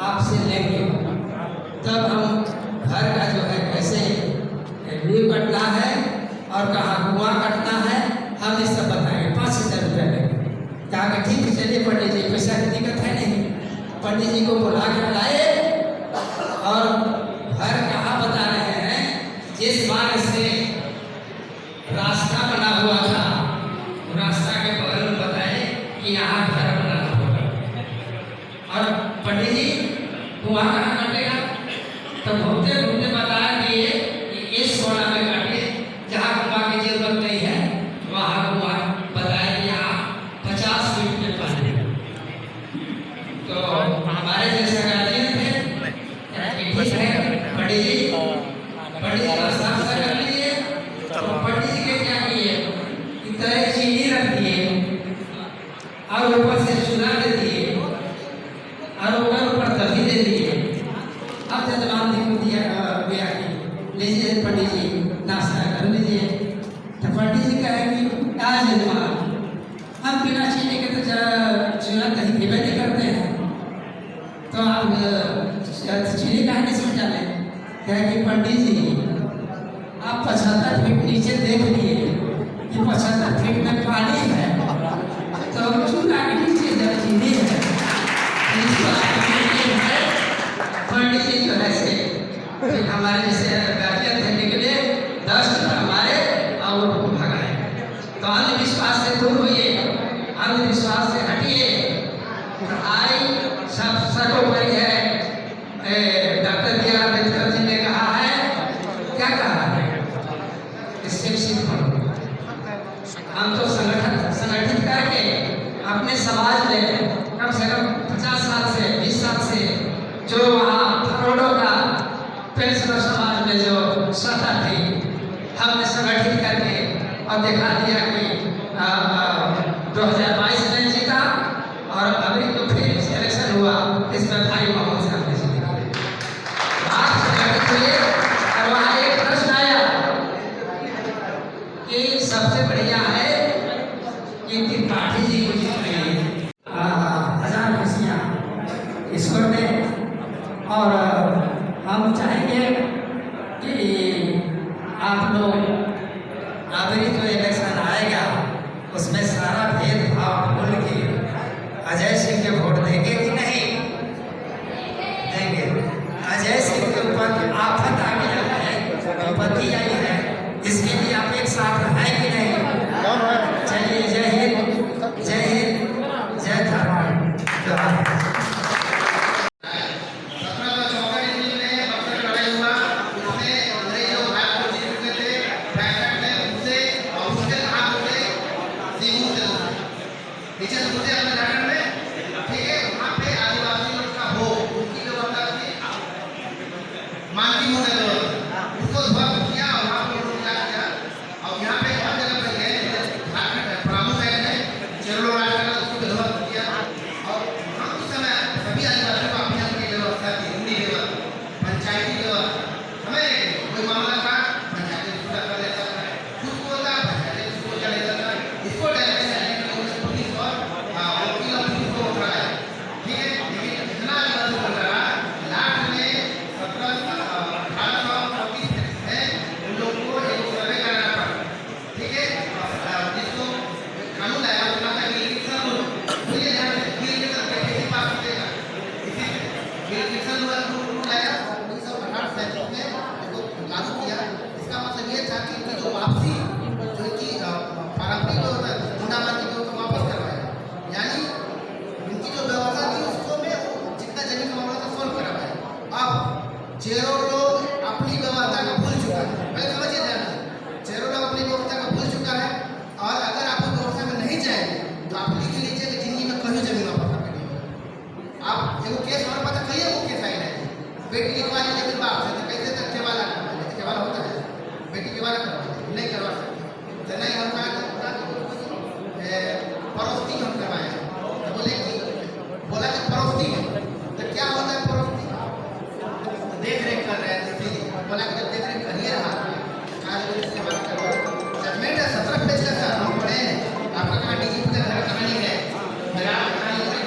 आपसे लेंगे, तब हम घर का जो है कैसे नींव कटना है और कहाँ कुआं कटना है, हम इस सब बताएंगे। 5000 रुपया लेंगे। कहा कि ठीक है चलिए पंडित जी, पैसा की दिक्कत है नहीं। पंडित जी को बुला कर लाए और घर कहाँ बता रहे हैं, जिस मार्ग से रास्ता बना हुआ था, रास्ता के बगल में बताए कि यहाँ घर बना होगा। और पंडित जी कुआं कहाँ कटेगा। तो घूमते घूमते बता दिए कि इस कोना में काटे, जहाँ कुआं की जरूरत नहीं है वहाँ कुआं बताया कि यहाँ 50 फीट में पानी। तो हमारे जैसे गार्जियन थे, ठीक है पंडित जी रास्ता कर लीजिए। तो पंडित जी के क्या किए कि तरह चीनी रख दिए और ऊपर से चूल्हा दे दिए और ऊपर दही दे दिए। अब जजमान जी को दिया गया कि लीजिए पंडित जी नाश्ता कर लीजिए। तो पंडित जी कहेंगे आज जजमान हम बिना चीनी के तो चूल्हा दही देवे नहीं करते हैं, तो आप चीनी कहानी समझा लें। कहेंगे पंडित जी आप 75 फीट नीचे देख लिए कि 75 फीट में पानी है, तो चूल्हा के नीचे जब चीनी है पंडित जी जो है से हमारे जैसे गार्जियन थे निकले 10 हमारे और उनको भगाए। तो अंधविश्वास से दूर होइए, अंधविश्वास से हटिए। आई सब सर्वोपरि है। Doctor B are Ambedkar ji ने कहा है, क्या कहा है, शिक्षित बनो। हम तो संगठित करके अपने समाज में कम से कम 50 साल से 20 साल से जो वहाँ करोड़ों का पेंशनर समाज में जो सत्ता थी, हमने संगठित करके और दिखा दिया कि 2022 में जीता और अभी तो फिर इलेक्शन हुआ, इसमें भाई मोहम्मद से हमने जीता। आप संगठित हुए और वहाँ एक प्रश्न आया कि सबसे बढ़िया है कि त्रिपाठी जी को जीत रही है। 1000 खुशियाँ ईश्वर ने। और हम चाहेंगे कि आप लोग अभी जो इलेक्शन आएगा उसमें सारा भेदभाव भूल के अजय सिंह के वोट देंगे कि नहीं देंगे। अजय सिंह के ऊपर आफत आ गया है, विपत्ति आई है, इसके लिए आप एक साथ हैं कि नहीं। चलिए जय हिंद, जय हिंद, जय धर्म।
इलेक्शन रूल आया 1968 में इसको लागू किया। इसका मतलब ये था कि इनकी जो वापसी जो इनकी पारंपरिक जो होता है मुंडाबाजी को वापस करवाया, यानी इनकी जो व्यवस्था थी उसको में जितना जमीन का मामला था सॉल्व करवाया। अब चेरो लोग अपनी व्यवस्था को भूल चुका है, पहले समझिए ध्यान से, चेरो लोग अपनी व्यवस्था को भूल चुका है और अगर आप उस व्यवस्था में नहीं जाएंगे तो आप लिख लीजिए कि जिंदगी में कभी जमीन वापस नहीं होगी। आप एगो केस हमारे पास कहिए वो केस आई है, बेटी लिखवा ली लेकिन बाप से कैसे तक केवाला केवाला होता है, बेटी केवाला करवा नहीं करवा सकते तो नहीं होता है। पड़ोसी हम करवाए तो बोला कि पड़ोसी में तो क्या होता है, पड़ोसी देख रेख कर रहे हैं, इसीलिए बोला कि जब देख रेख करिए रहा जजमेंट है 17 पेज का सर, हम पढ़े हैं आपका कहाँ डीजीपी का घर कहानी है, मेरा कहानी है,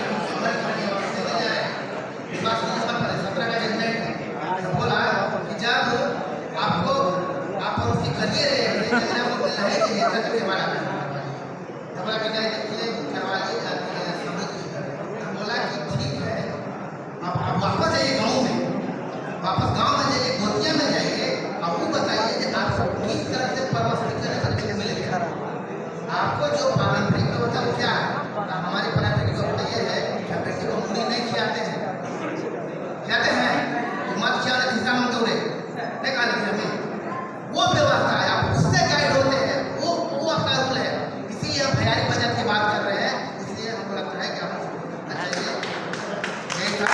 इस बात को सब पढ़े 17 का जजमेंट है। तो बोला कि जब आपको आप पड़ोसी करिए रहे हैं तो हमारा बोला कि नहीं देखिए करवा ली जाती है समझ। बोला कि ठीक है आप वापस जाइए गाँव में, वापस गाँव में जाइए, गोतिया में जाइए, अब वो बताइए कि आपको किस तरह से परवरिश मिलेगा। आपको जो पारंपरिक व्यवस्था वो क्या है, हमारी पारंपरिक व्यवस्था ये है कि बेटी को मुड़ी नहीं खिलाते हैं, खिलाते हैं तो मत खिलाते हिस्सा हम दौड़े नहीं खा लेते हमें, वो व्यवस्था है, आप उससे गाइड होते हैं, वो आपका रूल है। इसीलिए हम भैयारी पंचायत की बात कर रहे हैं, इसलिए हमको लगता है कि आप यही था।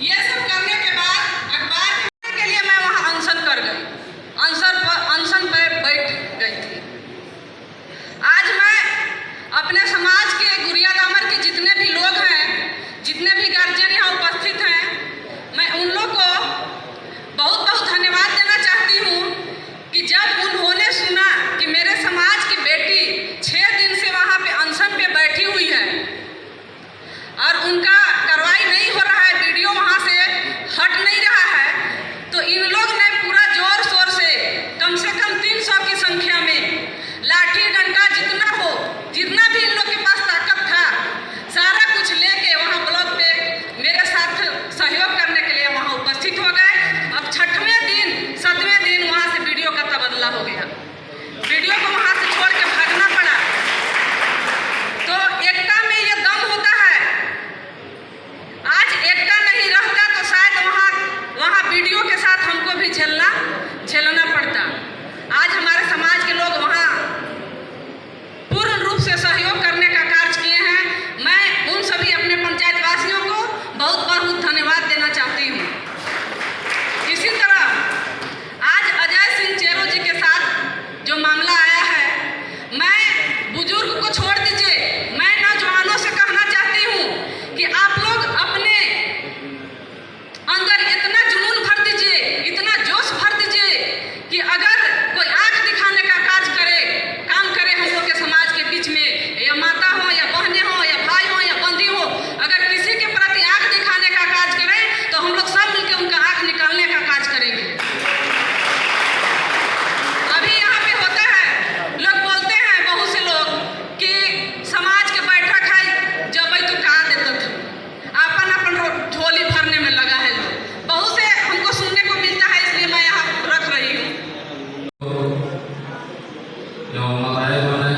ये सब करने के बाद अखबार के लिए मैं वहाँ अनशन कर गई, अनशन पर बैठ गई थी। आज मैं अपने समाज के गुड़िया दामर के जितने भी लोग हैं, जितने भी गार्जियन यहाँ उपस्थित हैं, मैं उन लोग को बहुत बहुत धन्यवाद देना चाहती हूँ कि जब उन्होंने सुना कि मेरे समाज की बेटी 6 दिन से वहाँ पे अनशन पे बैठी हुई है और उनका कार्रवाई नहीं हो रहा है, वीडियो वहाँ से हट नहीं रहा है, तो इन लोग ने पूरा जोर शोर से कम 300 की संख्या में लाठी डंडा जितना हो, जितना भी इन लोग के पास ताकत था, सारा कुछ लेके वहाँ ब्लॉक पे मेरे साथ सहयोग करने के लिए वहाँ उपस्थित हो गए। अब 6वें दिन 7वें दिन वहाँ से वीडियो का तबादला हो गया, वीडियो को वहाँ से छोड़ के भागना पड़ा। तो एकता में ये दम होता है, आज एकता नहीं रहता तो शायद वहाँ वीडियो के साथ हमको भी झेलना पड़ता। आज हमारे समाज के लोग वहाँ पूर्ण रूप से सहयोग करने का कार्य किए हैं। मैं उन सभी अपने पंचायत वासियों को बहुत बहुत धन्यवाद देना चाहती हूँ। इसी तरह आज अजय सिंह चेरो जी के साथ जो मामला आया है, मैं बुजुर्ग को छोड़ दीजिए, मैं नौजवानों से कहना चाहती हूँ कि आप लोग अपने अंदर इतना जुनून भर दीजिए, इतना जोश भर दीजिए कि अगर कोई आंख दिखाने का काम करे हम लोग के समाज के बीच में, या माता हो या बहनें हो या भाई हो या बंदी हो, अगर किसी के प्रति आंख दिखाने का कार्य करें तो हम लोग सब मिलकर उनका आंख निकालने का कार्य करेंगे। अभी यहाँ पे होता है, लोग बोलते हैं बहुत से लोग कि समाज के बैठक है जब तो कहा देता था, अपन झोली भरने में लगा है लोग, बहुत से हमको सुनने को मिलता है, इसलिए मैं यहाँ रख रही हूँ।
जो हमारे बने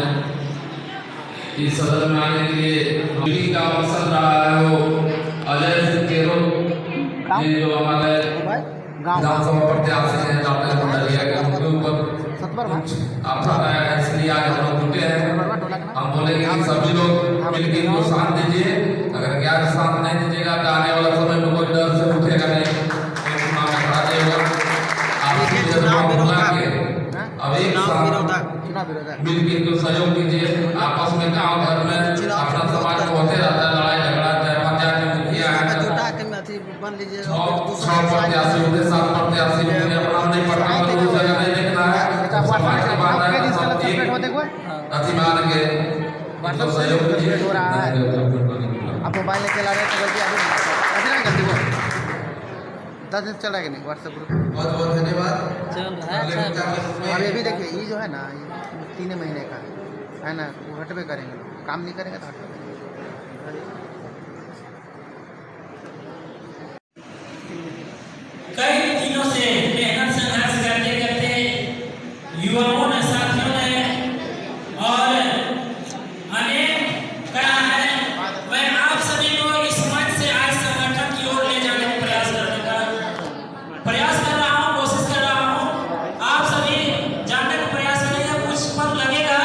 इस सदन में आने के लिए मीटिंग का मकसद रहा है वो अजय सिंह चेरो जी जो हमारे विधानसभा प्रत्याशी हैं डॉक्टर मंडलिया के उनके ऊपर आपका आया है, इसलिए आज हम लोग जुटे हैं। हम बोलेंगे कि सभी लोग मिलकर इनको साथ दीजिए, अगर ज्ञान साथ नहीं दीजिएगा तो आने वाला समय में कोई डर से उठेगा नहीं, चुनाव में खड़ा देगा। आप अब एक साथ मिलकर इनको सहयोग कीजिए, आपस में गाँव घर में अपना समाज में होते रहता है लड़ाई झगड़ा, पंचायत में मुखिया है 6 प्रत्याशी होते 7 प्रत्याशी होते, अपना नहीं पढ़ना उस जगह नहीं देखना है, समाज की बात है सब एक अति मान के मतलब सहयोग कीजिए।
आप मोबाइल लेके ला रहे हैं तो गलती आगे 10 दिन चला कि नहीं व्हाट्सएप ग्रुप?
बहुत बहुत धन्यवाद।
चल रहा
अगले मुद्दा की सुनवाई-
और ये भी देखिए, ये जो है ना, ये 3 महीने का है ना, वो हटबे करेंगे लोग, काम नहीं करेंगे तो हटबे करेंगे।
कई दिनों से मेहनत संघर्ष करते करते युवाओं ने, साथियों ने और अनेक कहा है, मैं आप सभी को इस मंच से आज संगठन की ओर ले जाने का प्रयास कर रहा हूं, कोशिश कर रहा हूं। आप सभी जानने का प्रयास करेंगे, कुछ पल लगेगा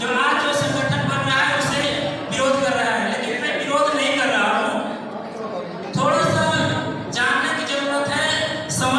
जो आज जो संगठन बन रहा है उसे विरोध कर रहा है, लेकिन मैं विरोध नहीं कर रहा हूं। थोड़ा सा जानने की जरूरत है, समझ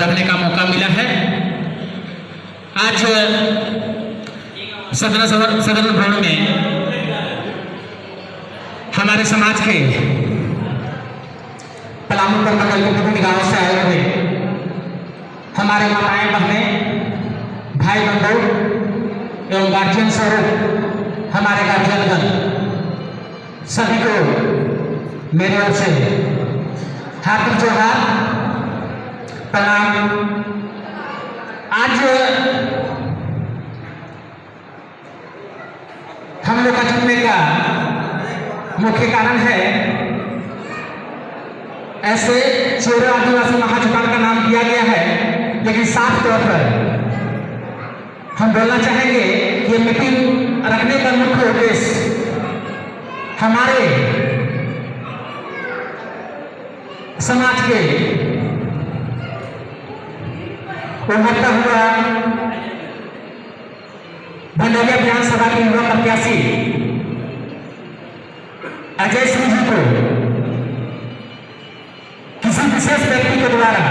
रखने का मौका मिला है। आज सदन भवन में हमारे समाज के पलामू प्रमंडल के विभिन्न गांवों से आए हुए हमारे माताएं बहनें भाई बंधु एवं गार्जियन स्वरूप हमारे गार्जियनगण सभी को मेरी ओर से हार्दिक जोहार प्रणाम। आज हम लोग का जुड़ने का मुख्य कारण है, ऐसे चेरो आदिवासी महाजुटान का नाम दिया गया है, लेकिन साफ तौर पर हम बोलना चाहेंगे कि ये मीटिंग रखने का मुख्य उद्देश्य हमारे समाज के उभरता हुआ भंडोलिया विधानसभा के युवा प्रत्याशी अजय सिंह जी को किसी विशेष व्यक्ति के द्वारा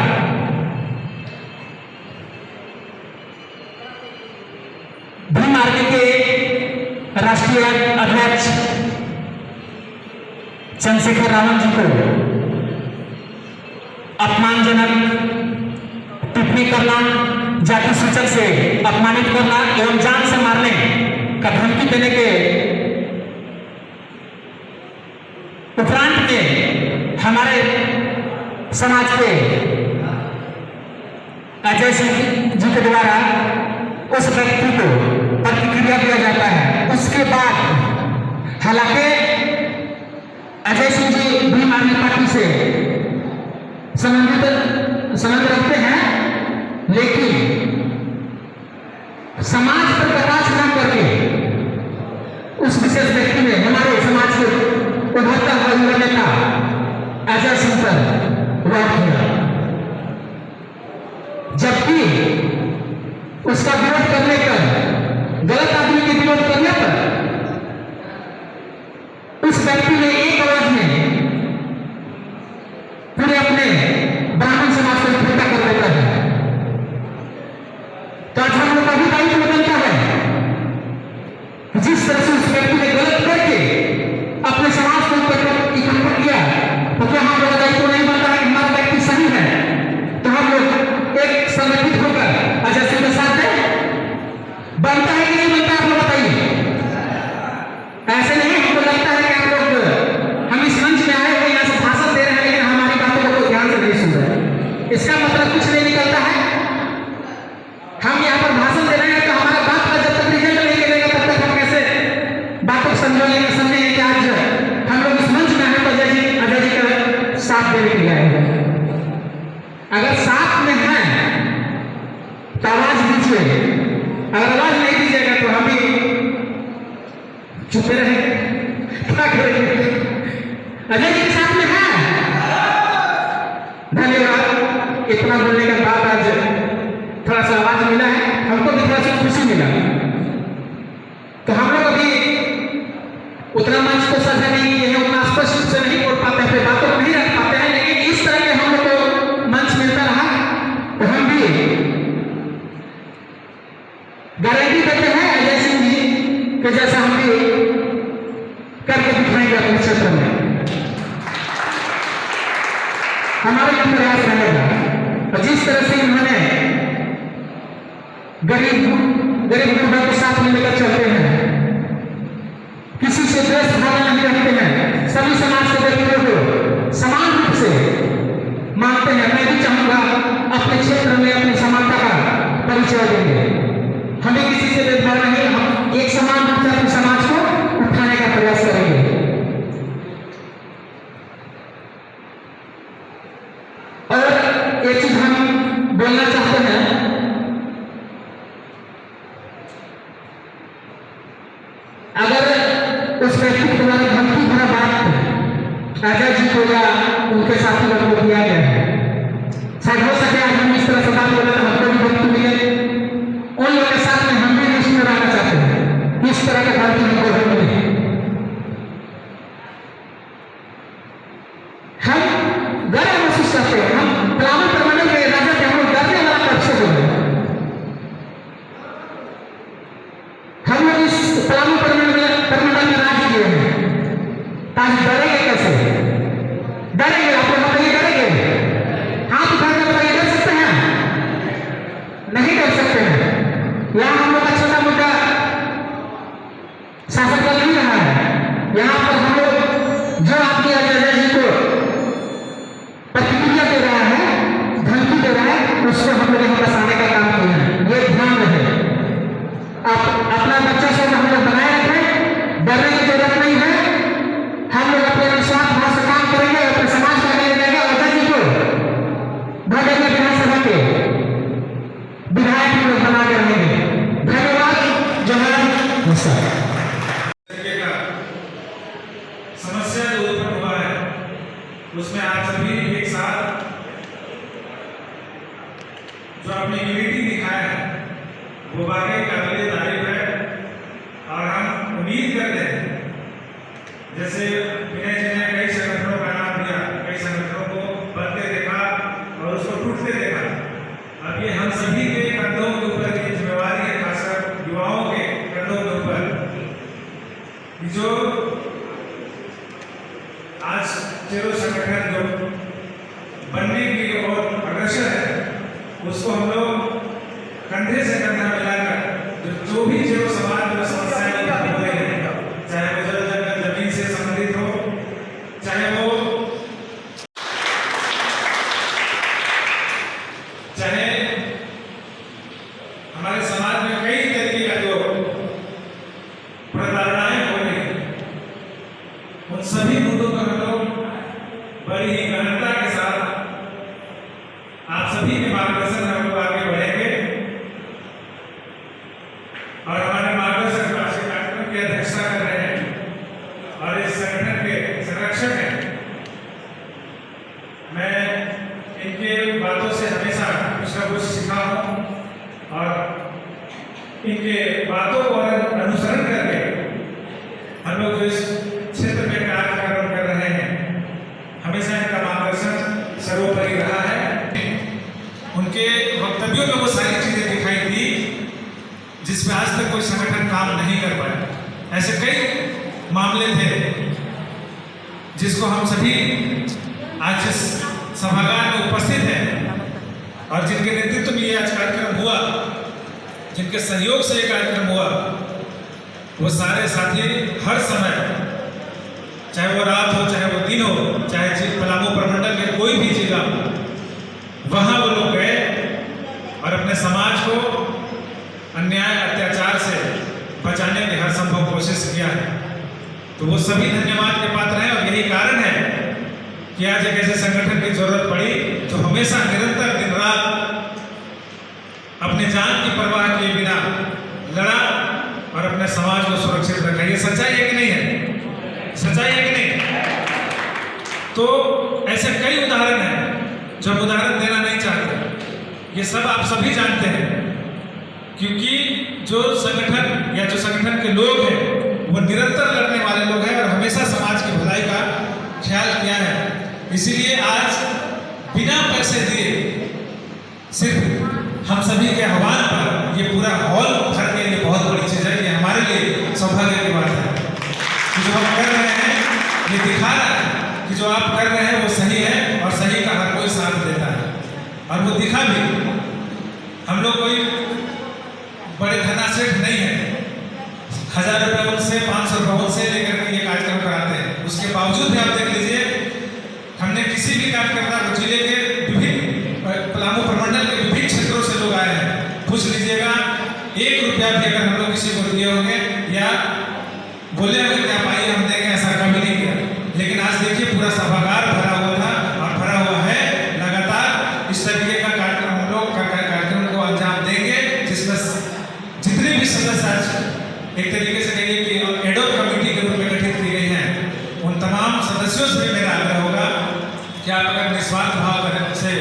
भीम आर्मी के राष्ट्रीय अध्यक्ष चंद्रशेखर रावण जी को अपमानजनक टिप्पणी करना, जाति सूचक से अपमानित करना एवं जान से मारने का धमकी देने के उपरांत में हमारे समाज के अजय सिंह जी के द्वारा उस व्यक्ति को प्रतिक्रिया दिया जाता है। उसके बाद हालांकि अजय सिंह जी भीम आर्मी पार्टी से संबंध रखते हैं, लेकिन समाज पर प्रकाश न करके उस विशेष व्यक्ति ने हमारे समाज के उभरता हुआ युवा नेता अजय सिंह पर वार किया, जबकि उसका विरोध करने पर, गलत आदमी के विरोध करने पर उस व्यक्ति ने एक आवाज में पूरे अपने ब्राह्मण समाज को इकट्ठा कर देता है। तो आज हम लोग का भी दायित्व बनता है, जिस तरह से उस व्यक्ति ने गलत करके अपने समाज को इकट्ठा किया, तो क्या हम लोग का दायित्व नहीं बनता है कि हमारा व्यक्ति सही है तो हम लोग एक संगठित होकर अजय सिंह के साथ दें? बनता है कि नहीं बनता, आप लोग बताइए। ऐसे नहीं, हमको लगता है कि आप लोग हम इस मंच में आए हुए यहाँ से भाषण दे रहे हैं, लेकिन हमारी बातों को ध्यान से नहीं सुन रहे। इसका मतलब कुछ नहीं निकलता है। हम यहाँ पर भाषण दे रहे हैं तो हमारा बात का जब तक रिजल्ट नहीं मिलेगा तब तक हम कैसे बातों को समझेंगे कि आज हम लोग इस मंच में हैं तो अजय जी का साथ देने के लिए आए हैं। अगर साथ में हैं तो आवाज दीजिए, अगर आवाज नहीं दीजिएगा तो हम भी चुपे रहेंगे, क्या करेंगे? अजय जी के साथ में है। धन्यवाद। इतना बोलने के बाद आज थोड़ा सा आवाज मिला है, हमको भी थोड़ा सा खुशी मिला। तो हम लोग अभी उतना मंच को सजा नहीं किए हैं, उतना स्पष्ट रूप से नहीं बोल पाते हैं, बातों को नहीं रख पाते हैं, लेकिन इस तरह के हम लोग को मंच मिलता रहा तो हम भी गारंटी देते हैं अजय सिंह जी के जैसा हम भी करके दिखाएंगे अपने क्षेत्र में। हमारा यह प्रयास रहेगा। और जिस तरह से इन्होंने गरीब गुरबा के साथ में लेकर चलते हैं, किसी से द्वेष भावना नहीं रखते हैं, सभी समाज के व्यक्तियों को समान रूप से मानते हैं। मैं भी चाहूंगा अपने क्षेत्र में अपनी समानता का परिचय देंगे। हमें किसी से भेदभाव नहीं, हम एक समान रूप से अपने समाज को उठाने का प्रयास करेंगे। और एक चीज हम बोलना चाहते हैं, अगर उस व्यक्ति के द्वारा धमकी भरा बात अजय जी को या उनके साथी लोगों को दिया गया है, शायद हो सके आज हम इस तरह से बात बोले तो हमको भी धमकी मिले, उन लोगों के साथ में हम भी लिस्ट में रहना चाहते हैं। इस तरह का धमकी हमको भी मिले। हम गर्व महसूस करते हैं, हम पलामू प्रमंडल के राजा के हम लोग गर्व
तरीके का समस्या जो उत्पन्न हुआ है उसमें आप सभी एक साथ जो अपनी यूनिटी दिखाया है वो वाकई काबिल तारीफ है। और हम उम्मीद करते हैं, जैसे विनय जी ने कई संगठनों का नाम दिया, कई संगठनों को बनते देखा और उसको टूटते देखा, अब ये हम सभी के कंधों के ऊपर की जिम्मेवारी है, खासकर युवाओं के कंधों के ऊपर, जो आज चेरो संगठन जो बनने की ओर अग्रसर है उसको हम लोग कंधे से कंधा मिलाकर जो भी चेरो समाज में समस्याएं उत्पन्न हो रही है, चाहे वो जमीन से संबंधित हो, चाहे हमारे समाज में कई तरीके का जो प्रताड़नाएं हो रही है, उन सभी मुद्दों पर हम लोग बड़ी ही गहनता के साथ आप सभी के मार्गदर्शन में हम लोग आगे बढ़ेंगे। और हमारे मार्गदर्शक राष्ट्रीय कार्यक्रम की अध्यक्षता कर रहे हैं और इस संगठन के संरक्षक हैं। मैं इनके बातों से हमेशा कुछ न कुछ सीखा हूँ और इनके बातों को अनुसरण करके हम लोग जो इस क्षेत्र में कार्य कर रहे हैं, हमेशा इनका मार्गदर्शन सर्वोपरि रहा है। उनके वक्तव्यों में वो सारी चीजें दिखाई दी जिसमें आज तक कोई संगठन काम नहीं कर पाया। ऐसे कई मामले थे जिसको हम सभी आज इस सभागार में उपस्थित हैं और जिनके नेतृत्व में ये आज कार्यक्रम हुआ, जिनके सहयोग से ये कार्यक्रम हुआ, वो सारे साथी हर समय, चाहे वो रात हो, चाहे वो दिन हो, चाहे पलामू प्रमंडल के कोई भी जिला, वहाँ वो लोग गए और अपने समाज को अन्याय अत्याचार से बचाने की हर संभव कोशिश किया है। तो वो सभी धन्यवाद के पात्र हैं और यही कारण है कि आज एक ऐसे संगठन की जरूरत पड़ी जो हमेशा निरंतर दिन रात अपने जान की परवाह किए बिना लड़ा और अपने समाज को सुरक्षित रखा। ये सच्चाई है कि नहीं है? सच्चाई है कि नहीं? तो ऐसे कई उदाहरण हैं जो हम उदाहरण देना नहीं चाहते, ये सब आप सभी जानते हैं, क्योंकि जो संगठन या जो संगठन के लोग हैं वो निरंतर लड़ने वाले लोग हैं और हमेशा समाज की भलाई का ख्याल किया है। इसीलिए आज बिना पैसे दिए सिर्फ हम सभी के आह्वान पर ये पूरा हॉल भर के लिए बहुत बड़ी चीज़ है। ये हमारे लिए सौभाग्य की बात है कि जो हम कर रहे हैं ये दिखा रहा है कि जो आप कर रहे हैं वो सही है और सही का हर कोई साथ देता है और वो दिखा भी। हम लोग कोई बड़े धनासेठ नहीं है, 1000 रुपये उनसे 500 रुपये उनसे लेकर के ये कार्यक्रम कराते हैं। उसके बावजूद भी आप देख लीजिए, हमने किसी भी कार्यकर्ता को जिले के विभिन्न पलामू प्रमंडल के विभिन्न क्षेत्रों से लोग आए हैं, पूछ लीजिएगा 1 रुपया भी अगर हम लोग किसी को दिए होंगे या बोले होंगे कि आप आइए हम देंगे, ऐसा कभी नहीं किया। लेकिन आज देखिए पूरा सभागार भरा हुआ था और भरा हुआ है। लगातार इस तरीके का कार्यक्रम हम लोग कार्यक्रम को अंजाम देंगे जिसमें जितने भी सदस्य आज एक तरीके से कहिए कि एडोप कमेटी के रूप में गठित की गई हैं, उन तमाम सदस्यों से भी मेरा आग्रह होगा कि आप अगर निस्वार्थ भाव से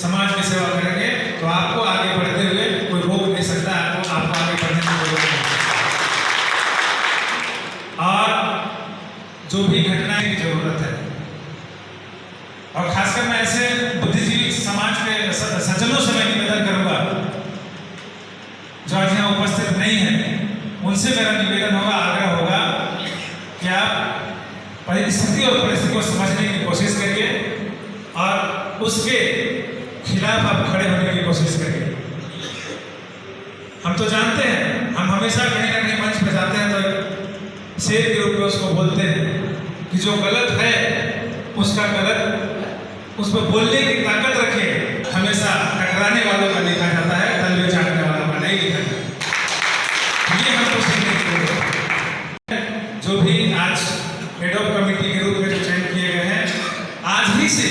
समाज की सेवा करेंगे तो आपको आगे बढ़ते हुए कोई रोक नहीं सकता, आपको आगे बढ़ने की जरूरत है। और जो भी घटनाएं की जरूरत है और खासकर मैं ऐसे बुद्धिजीवी समाज के सज्जनों से मैं निवेदन करूंगा जो आज यहाँ उपस्थित नहीं है, उनसे मेरा निवेदन होगा, आग्रह होगा कि आप परिस्थिति और परिस्थिति को समझने की कोशिश करिए और उसके खिलाफ आप खड़े होने की कोशिश करिए। हम तो जानते हैं, हम हमेशा कहीं ना कहीं मंच पर जाते हैं तो शेर के रूप में उसको बोलते हैं कि जो गलत है उसका गलत, उस पर बोलने की ताकत रखिए। हमेशा टकराने वालों का लिखा जाता है, तलवे चाटने वालों का नहीं लिखा जाता। ये हम तो जो भी आज एडोप कमेटी के रूप में जो चयन किए गए हैं, आज ही से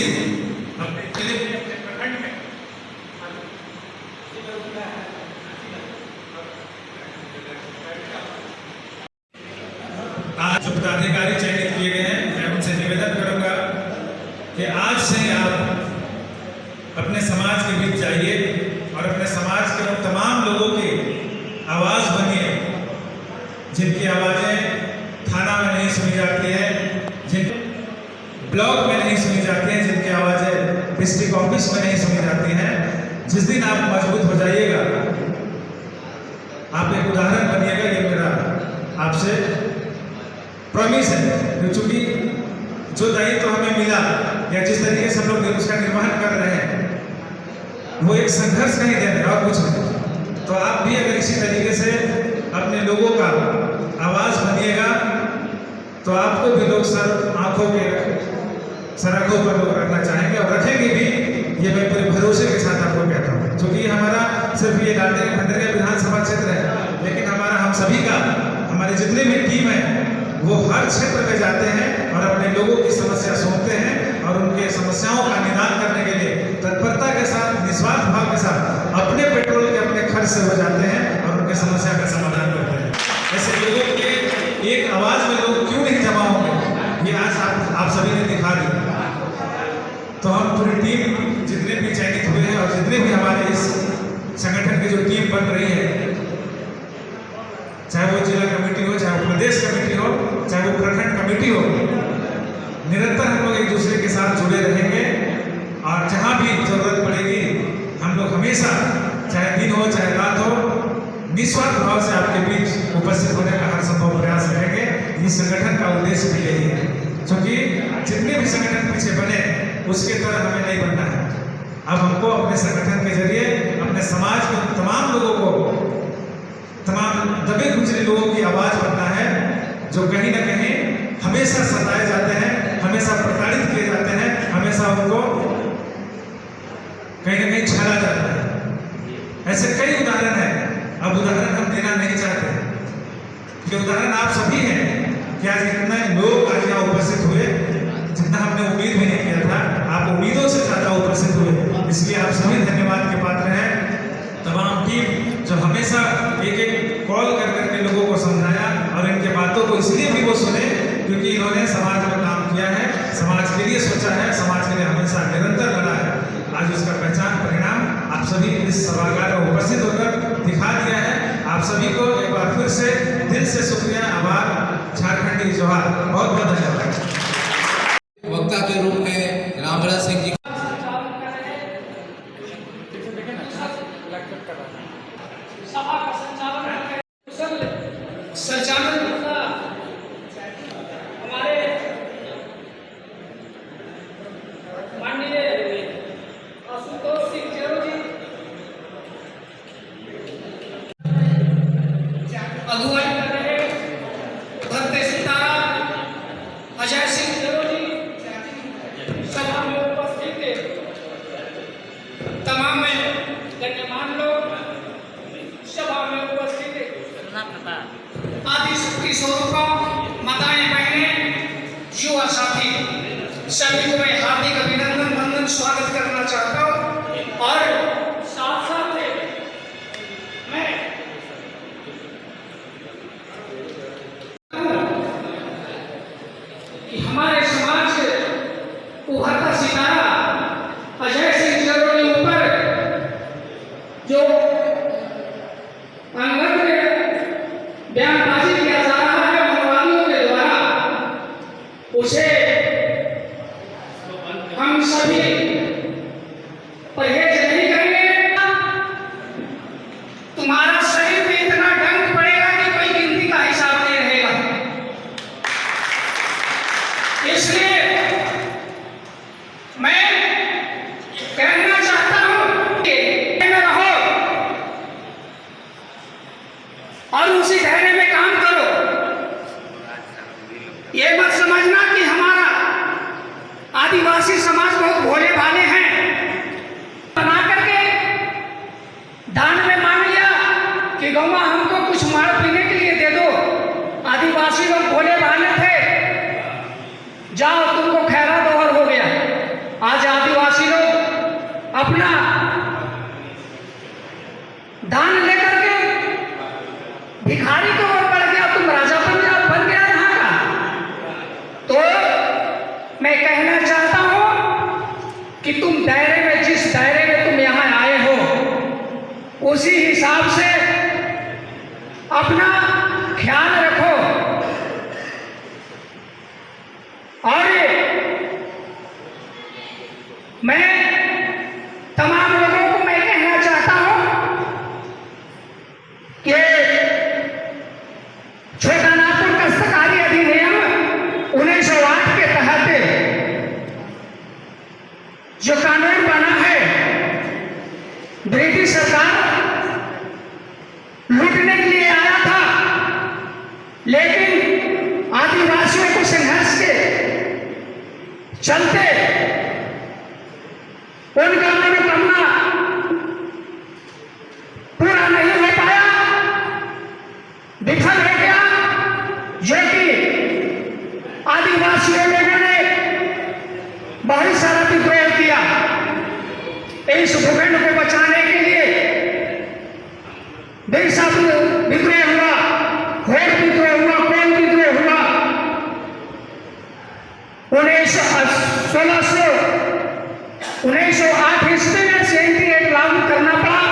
से आप अपने समाज के बीच जाइए और अपने समाज के उन तमाम लोगों की आवाज़ बनिए जिनकी आवाज़ें थाना में नहीं सुनी जाती है, जिन ब्लॉक में नहीं सुनी जाती हैं, जिनकी आवाज़ें डिस्ट्रिक्ट ऑफिस में नहीं सुनी जाती हैं। जिस दिन आप मजबूत हो जाइएगा, आप एक उदाहरण बनिएगा, ये मेरा आपसे प्रॉमिस है। क्योंकि जो दायित्व हमें मिला या जिस तरीके से हम लोग उसका निर्वहन कर रहे हैं, वो एक संघर्ष नहीं दे रहे और कुछ नहीं। तो आप भी अगर इसी तरीके से अपने लोगों का आवाज़ बनिएगा तो आपको भी लोग सराखों पर लोग रखना चाहेंगे और रखेंगे भी। ये मैं पूरे भरोसे के साथ आपको कहता हूँ, क्योंकि हमारा सिर्फ ये डालते खंडरिया विधानसभा क्षेत्र है, लेकिन हमारा हम सभी का, हमारे जितने भी टीम है वो हर क्षेत्र में जाते हैं और अपने लोगों की समस्या सुनते हैं और उनके समस्याओं का निदान करने के लिए तत्परता के साथ, निस्वार्थ भाव के साथ अपने पेट्रोल के अपने खर्च से हो जाते हैं और उनके समस्या का समाधान करते हैं। ऐसे लोगों के एक आवाज़ में लोग क्यों नहीं जमा होंगे, ये आज आप सभी ने दिखा दिया। तो हम पूरी टीम जितने भी चयनित हुए हैं और जितने भी हमारे इस संगठन की जो टीम बन रही है, चाहे वो जिला कमेटी हो, चाहे वो प्रदेश कमेटी हो, चाहे वो प्रखंड कमेटी हो, निरंतर हम लोग एक दूसरे के साथ जुड़े रहेंगे और जहाँ भी जरूरत पड़ेगी हम लोग हमेशा, चाहे दिन हो चाहे रात हो, निस्वार्थ भाव से आपके बीच उपस्थित होने का हर संभव प्रयास करेंगे। इस संगठन का उद्देश्य भी यही है, क्योंकि जितने भी संगठन पीछे बने उसके तरह हमें नहीं बनना है। अब हमको अपने संगठन के जरिए अपने समाज के तमाम लोगों को, तमाम दबे कुचले लोगों की आवाज़ बनना है, जो कहीं ना कहीं हमेशा सताए जाते हैं, हमेशा प्रताड़ित किए जाते हैं, हमेशा उनको कहीं ना कहीं छला जाता है। ऐसे कई उदाहरण हैं, अब उदाहरण हम देना नहीं चाहते। ये उदाहरण आप सभी हैं कि आज इतने लोग आज यहाँ उपस्थित हुए, जितना हमने उम्मीद भी नहीं किया था। आप उम्मीदों से ज़्यादा उपस्थित हुए, इसलिए आप सभी धन्यवाद के पात्र हैं। तमाम टीम जो हमेशा एक एक कॉल कर करके लोगों को समझाया और इनके बातों को इसलिए भी वो सुने क्योंकि इन्होंने समाज में काम किया है, समाज के लिए सोचा है, समाज के लिए हमेशा निरंतर लड़ा है। आज उसका पहचान परिणाम आप सभी इस सभागार में उपस्थित होकर दिखा दिया है। आप सभी को एक बार फिर से दिल से शुक्रिया, आभार, झारखंडी जोहार, बहुत बहुत धन्यवाद।
वक्ता के रूप में रामराज सिंह जी
सभा का संचालन हमारे माननीय आशुतोष सिंह चेरो जी, अगुवाई कर रहे भरते सीताराम, अजय सिंह चेरो जी, सभा में उपस्थित तमाम गण्यमान्य लोग, सभा में उपस्थित आदि शक्ति स्वरूपों, माताएं, बहनें, युवा साथी, सभी को मैं हार्दिक अभिनंदन, वंदन, स्वागत करना चाहता हूँ। और साथ साथ मैं कि हमारे समाज उभरता सितारा अजय सिंह चेरो के ऊपर जो आंगन में बयानबाजी किया जा रहा है मनवादियों के द्वारा, उसे हम सभी परहेज नहीं करेंगे। तुम्हारा शरीर में इतना डंक पड़ेगा कि कोई गिनती का हिसाब नहीं रहेगा। इसलिए मैं कहना चाहता हूं कि रहो और उसी दायरे में काम करो। ये मत समझना कि हमारा आदिवासी समाज बहुत भोले भाले हैं, बना करके दान में मांग लिया कि गौवा हमको कुछ मार पीने के लिए दे दो। आदिवासी लोग भोले भाले थे, जाओ तुमको खैरा दोहर हो गया। आज आदिवासी लोग अपना दान लेकर के भिखारी को और बढ़ गया, तुम राजा बन गया यहाँ का। तो मैं कहना चाहता हूँ कि तुम दायरे में, जिस दायरे में तुम यहाँ आए हो उसी हिसाब से अपना ख्याल रखो। और मैं तमाम लोगों को मैं कहना चाहता हूं कि छोटा नागपुर काश्तकारी अधिनियम 1908 के तहत जो कानून बना है, ब्रिटिश सरकार लूटने के लिए आया था, लेकिन आदिवासियों को संघर्ष के चलते उनका मनोकामना पूरा नहीं हो पाया, विफल हो गया, जो कि आदिवासियों लोगों ने बहुत सारा विद्रोह किया। इस भूखंड को बचाने के लिए बिरसा विद्रोह हुआ, होड़ विद्रोह हुआ, कौन विद्रोह हुआ। 1908 ईस्वी में सेंट्री एक्ट लागू करना पड़ा।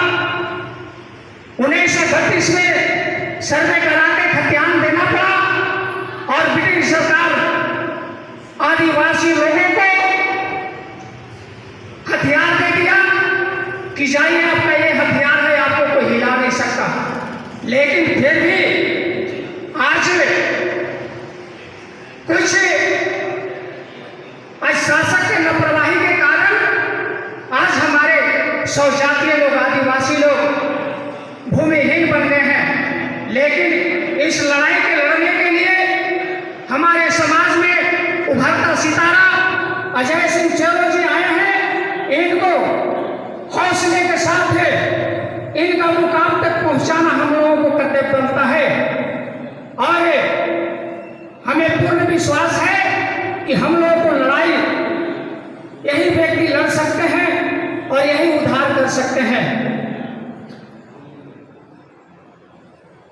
1932 में सर्वे करा के खतियान देना पड़ा और ब्रिटिश सरकार आदिवासी लोगों को हथियार दे दिया कि जाइए, आपका ये हथियार है, आपको कोई हिला नहीं सकता। लेकिन फिर भी आज कुछ शासक के लापरवाही के कारण आज हमारे सौजातीय लोग, आदिवासी लोग भूमिहीन बन गए हैं। लेकिन इस लड़ाई के लड़ने के लिए हमारे समाज में उभरता सितारा अजय सिंह चेरो जी आए हैं। इनको हौसले के साथ इनका मुकाम तक पहुंचाना हम लोगों को कर्तव्य बनता है और हमें पूर्ण विश्वास है कि हम लोगों को लड़ाई यही व्यक्ति लड़ सकते हैं और यही उद्धार कर सकते हैं।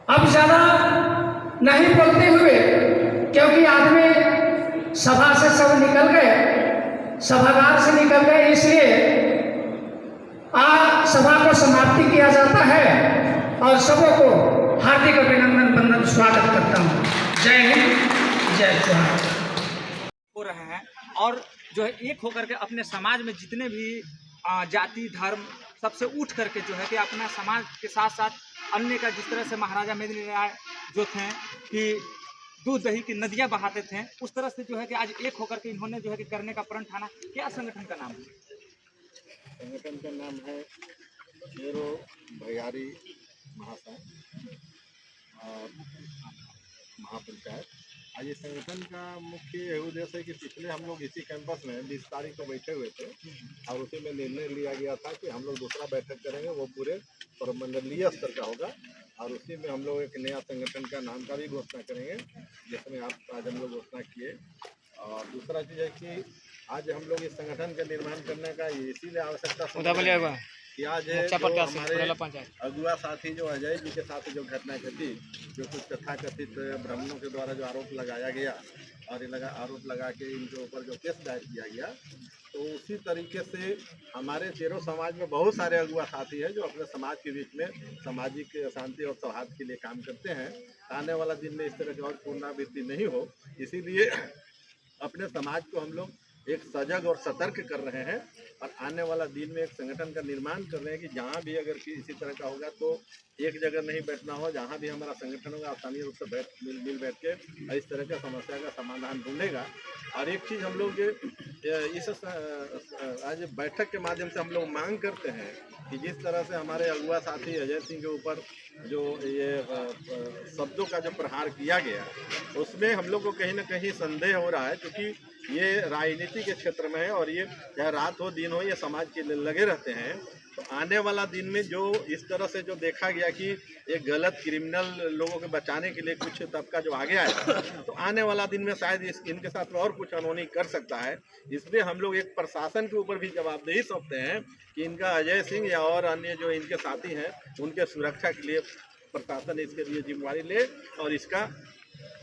अब ज्यादा नहीं बोलते हुए, क्योंकि आदमी सभा से सब निकल गए, सभागार से निकल गए, इसलिए आज सभा को समाप्ति किया जाता है और सबों को हार्दिक अभिनंदन वंदन स्वागत करता हूँ। जय हिंद, जय जोहार।
हो रहे हैं और जो है एक होकर के अपने समाज में जितने भी जाति धर्म सबसे उठ करके जो है कि अपना समाज के साथ साथ अन्य का, जिस तरह से महाराजा मेदिनी राय जो थे कि दूध दही की नदियां बहाते थे, उस तरह से जो है कि आज एक होकर के इन्होंने जो है कि करने का प्रण ठाना। क्या संगठन का नाम है?
संगठन का नाम है चेरो भैयारी महासंघ और महापंचायत। आज ये संगठन का मुख्य उद्देश्य है कि पिछले हम लोग इसी कैंपस में 20 तारीख को बैठे हुए थे और उसी में निर्णय लिया गया था कि हम लोग दूसरा बैठक करेंगे, वो पूरे प्रमंडलीय स्तर का होगा और उसी में हम लोग एक नया संगठन का नाम का भी घोषणा करेंगे, जिसमें आज हम लोग घोषणा किए। और दूसरा चीज़ है कि आज हम लोग इस संगठन का निर्माण करने का इसीलिए आवश्यकता कि आज हमारे अगुआ साथी जो अजय जी के साथ जो घटना घटी, जो कुछ तथाकथित ब्राह्मणों के द्वारा जो आरोप लगाया गया और आरोप लगा के इनके ऊपर जो केस दायर किया गया, तो उसी तरीके से हमारे चेरो समाज में बहुत सारे अगुआ साथी हैं जो अपने समाज के बीच में सामाजिक शांति और सौहार्द के लिए काम करते हैं। आने वाला दिन में इस तरह की और पुनरावृत्ति नहीं हो, इसीलिए अपने समाज को हम लोग एक सजग और सतर्क कर रहे हैं और आने वाला दिन में एक संगठन का निर्माण कर रहे हैं कि जहाँ भी अगर किसी तरह का होगा तो एक जगह नहीं बैठना हो, जहाँ भी हमारा संगठन होगा स्थानीय रूप से मिल बैठ के इस तरह का समस्या का समाधान ढूंढेगा। और एक चीज़ हम लोग इस आज बैठक के माध्यम से हम लोग मांग करते हैं कि जिस तरह से हमारे अगुआ साथी अजय सिंह के ऊपर जो ये शब्दों का जो प्रहार किया गया, उसमें हम लोग को कहीं ना कहीं संदेह हो रहा है, क्योंकि ये राजनीति के क्षेत्र में है और ये चाहे रात हो दिन हो ये समाज के लिए लगे रहते हैं। तो आने वाला दिन में जो इस तरह से जो देखा गया कि एक गलत क्रिमिनल लोगों को बचाने के लिए कुछ तबका जो आगे आया, तो आने वाला दिन में शायद इनके साथ में और कुछ अनहोनी कर सकता है। इसलिए हम लोग एक प्रशासन के ऊपर भी जवाबदेही सौंपते हैं कि इनका अजय सिंह या और अन्य जो इनके साथी हैं उनके सुरक्षा के लिए प्रशासन इसके लिए जिम्मेवारी ले और इसका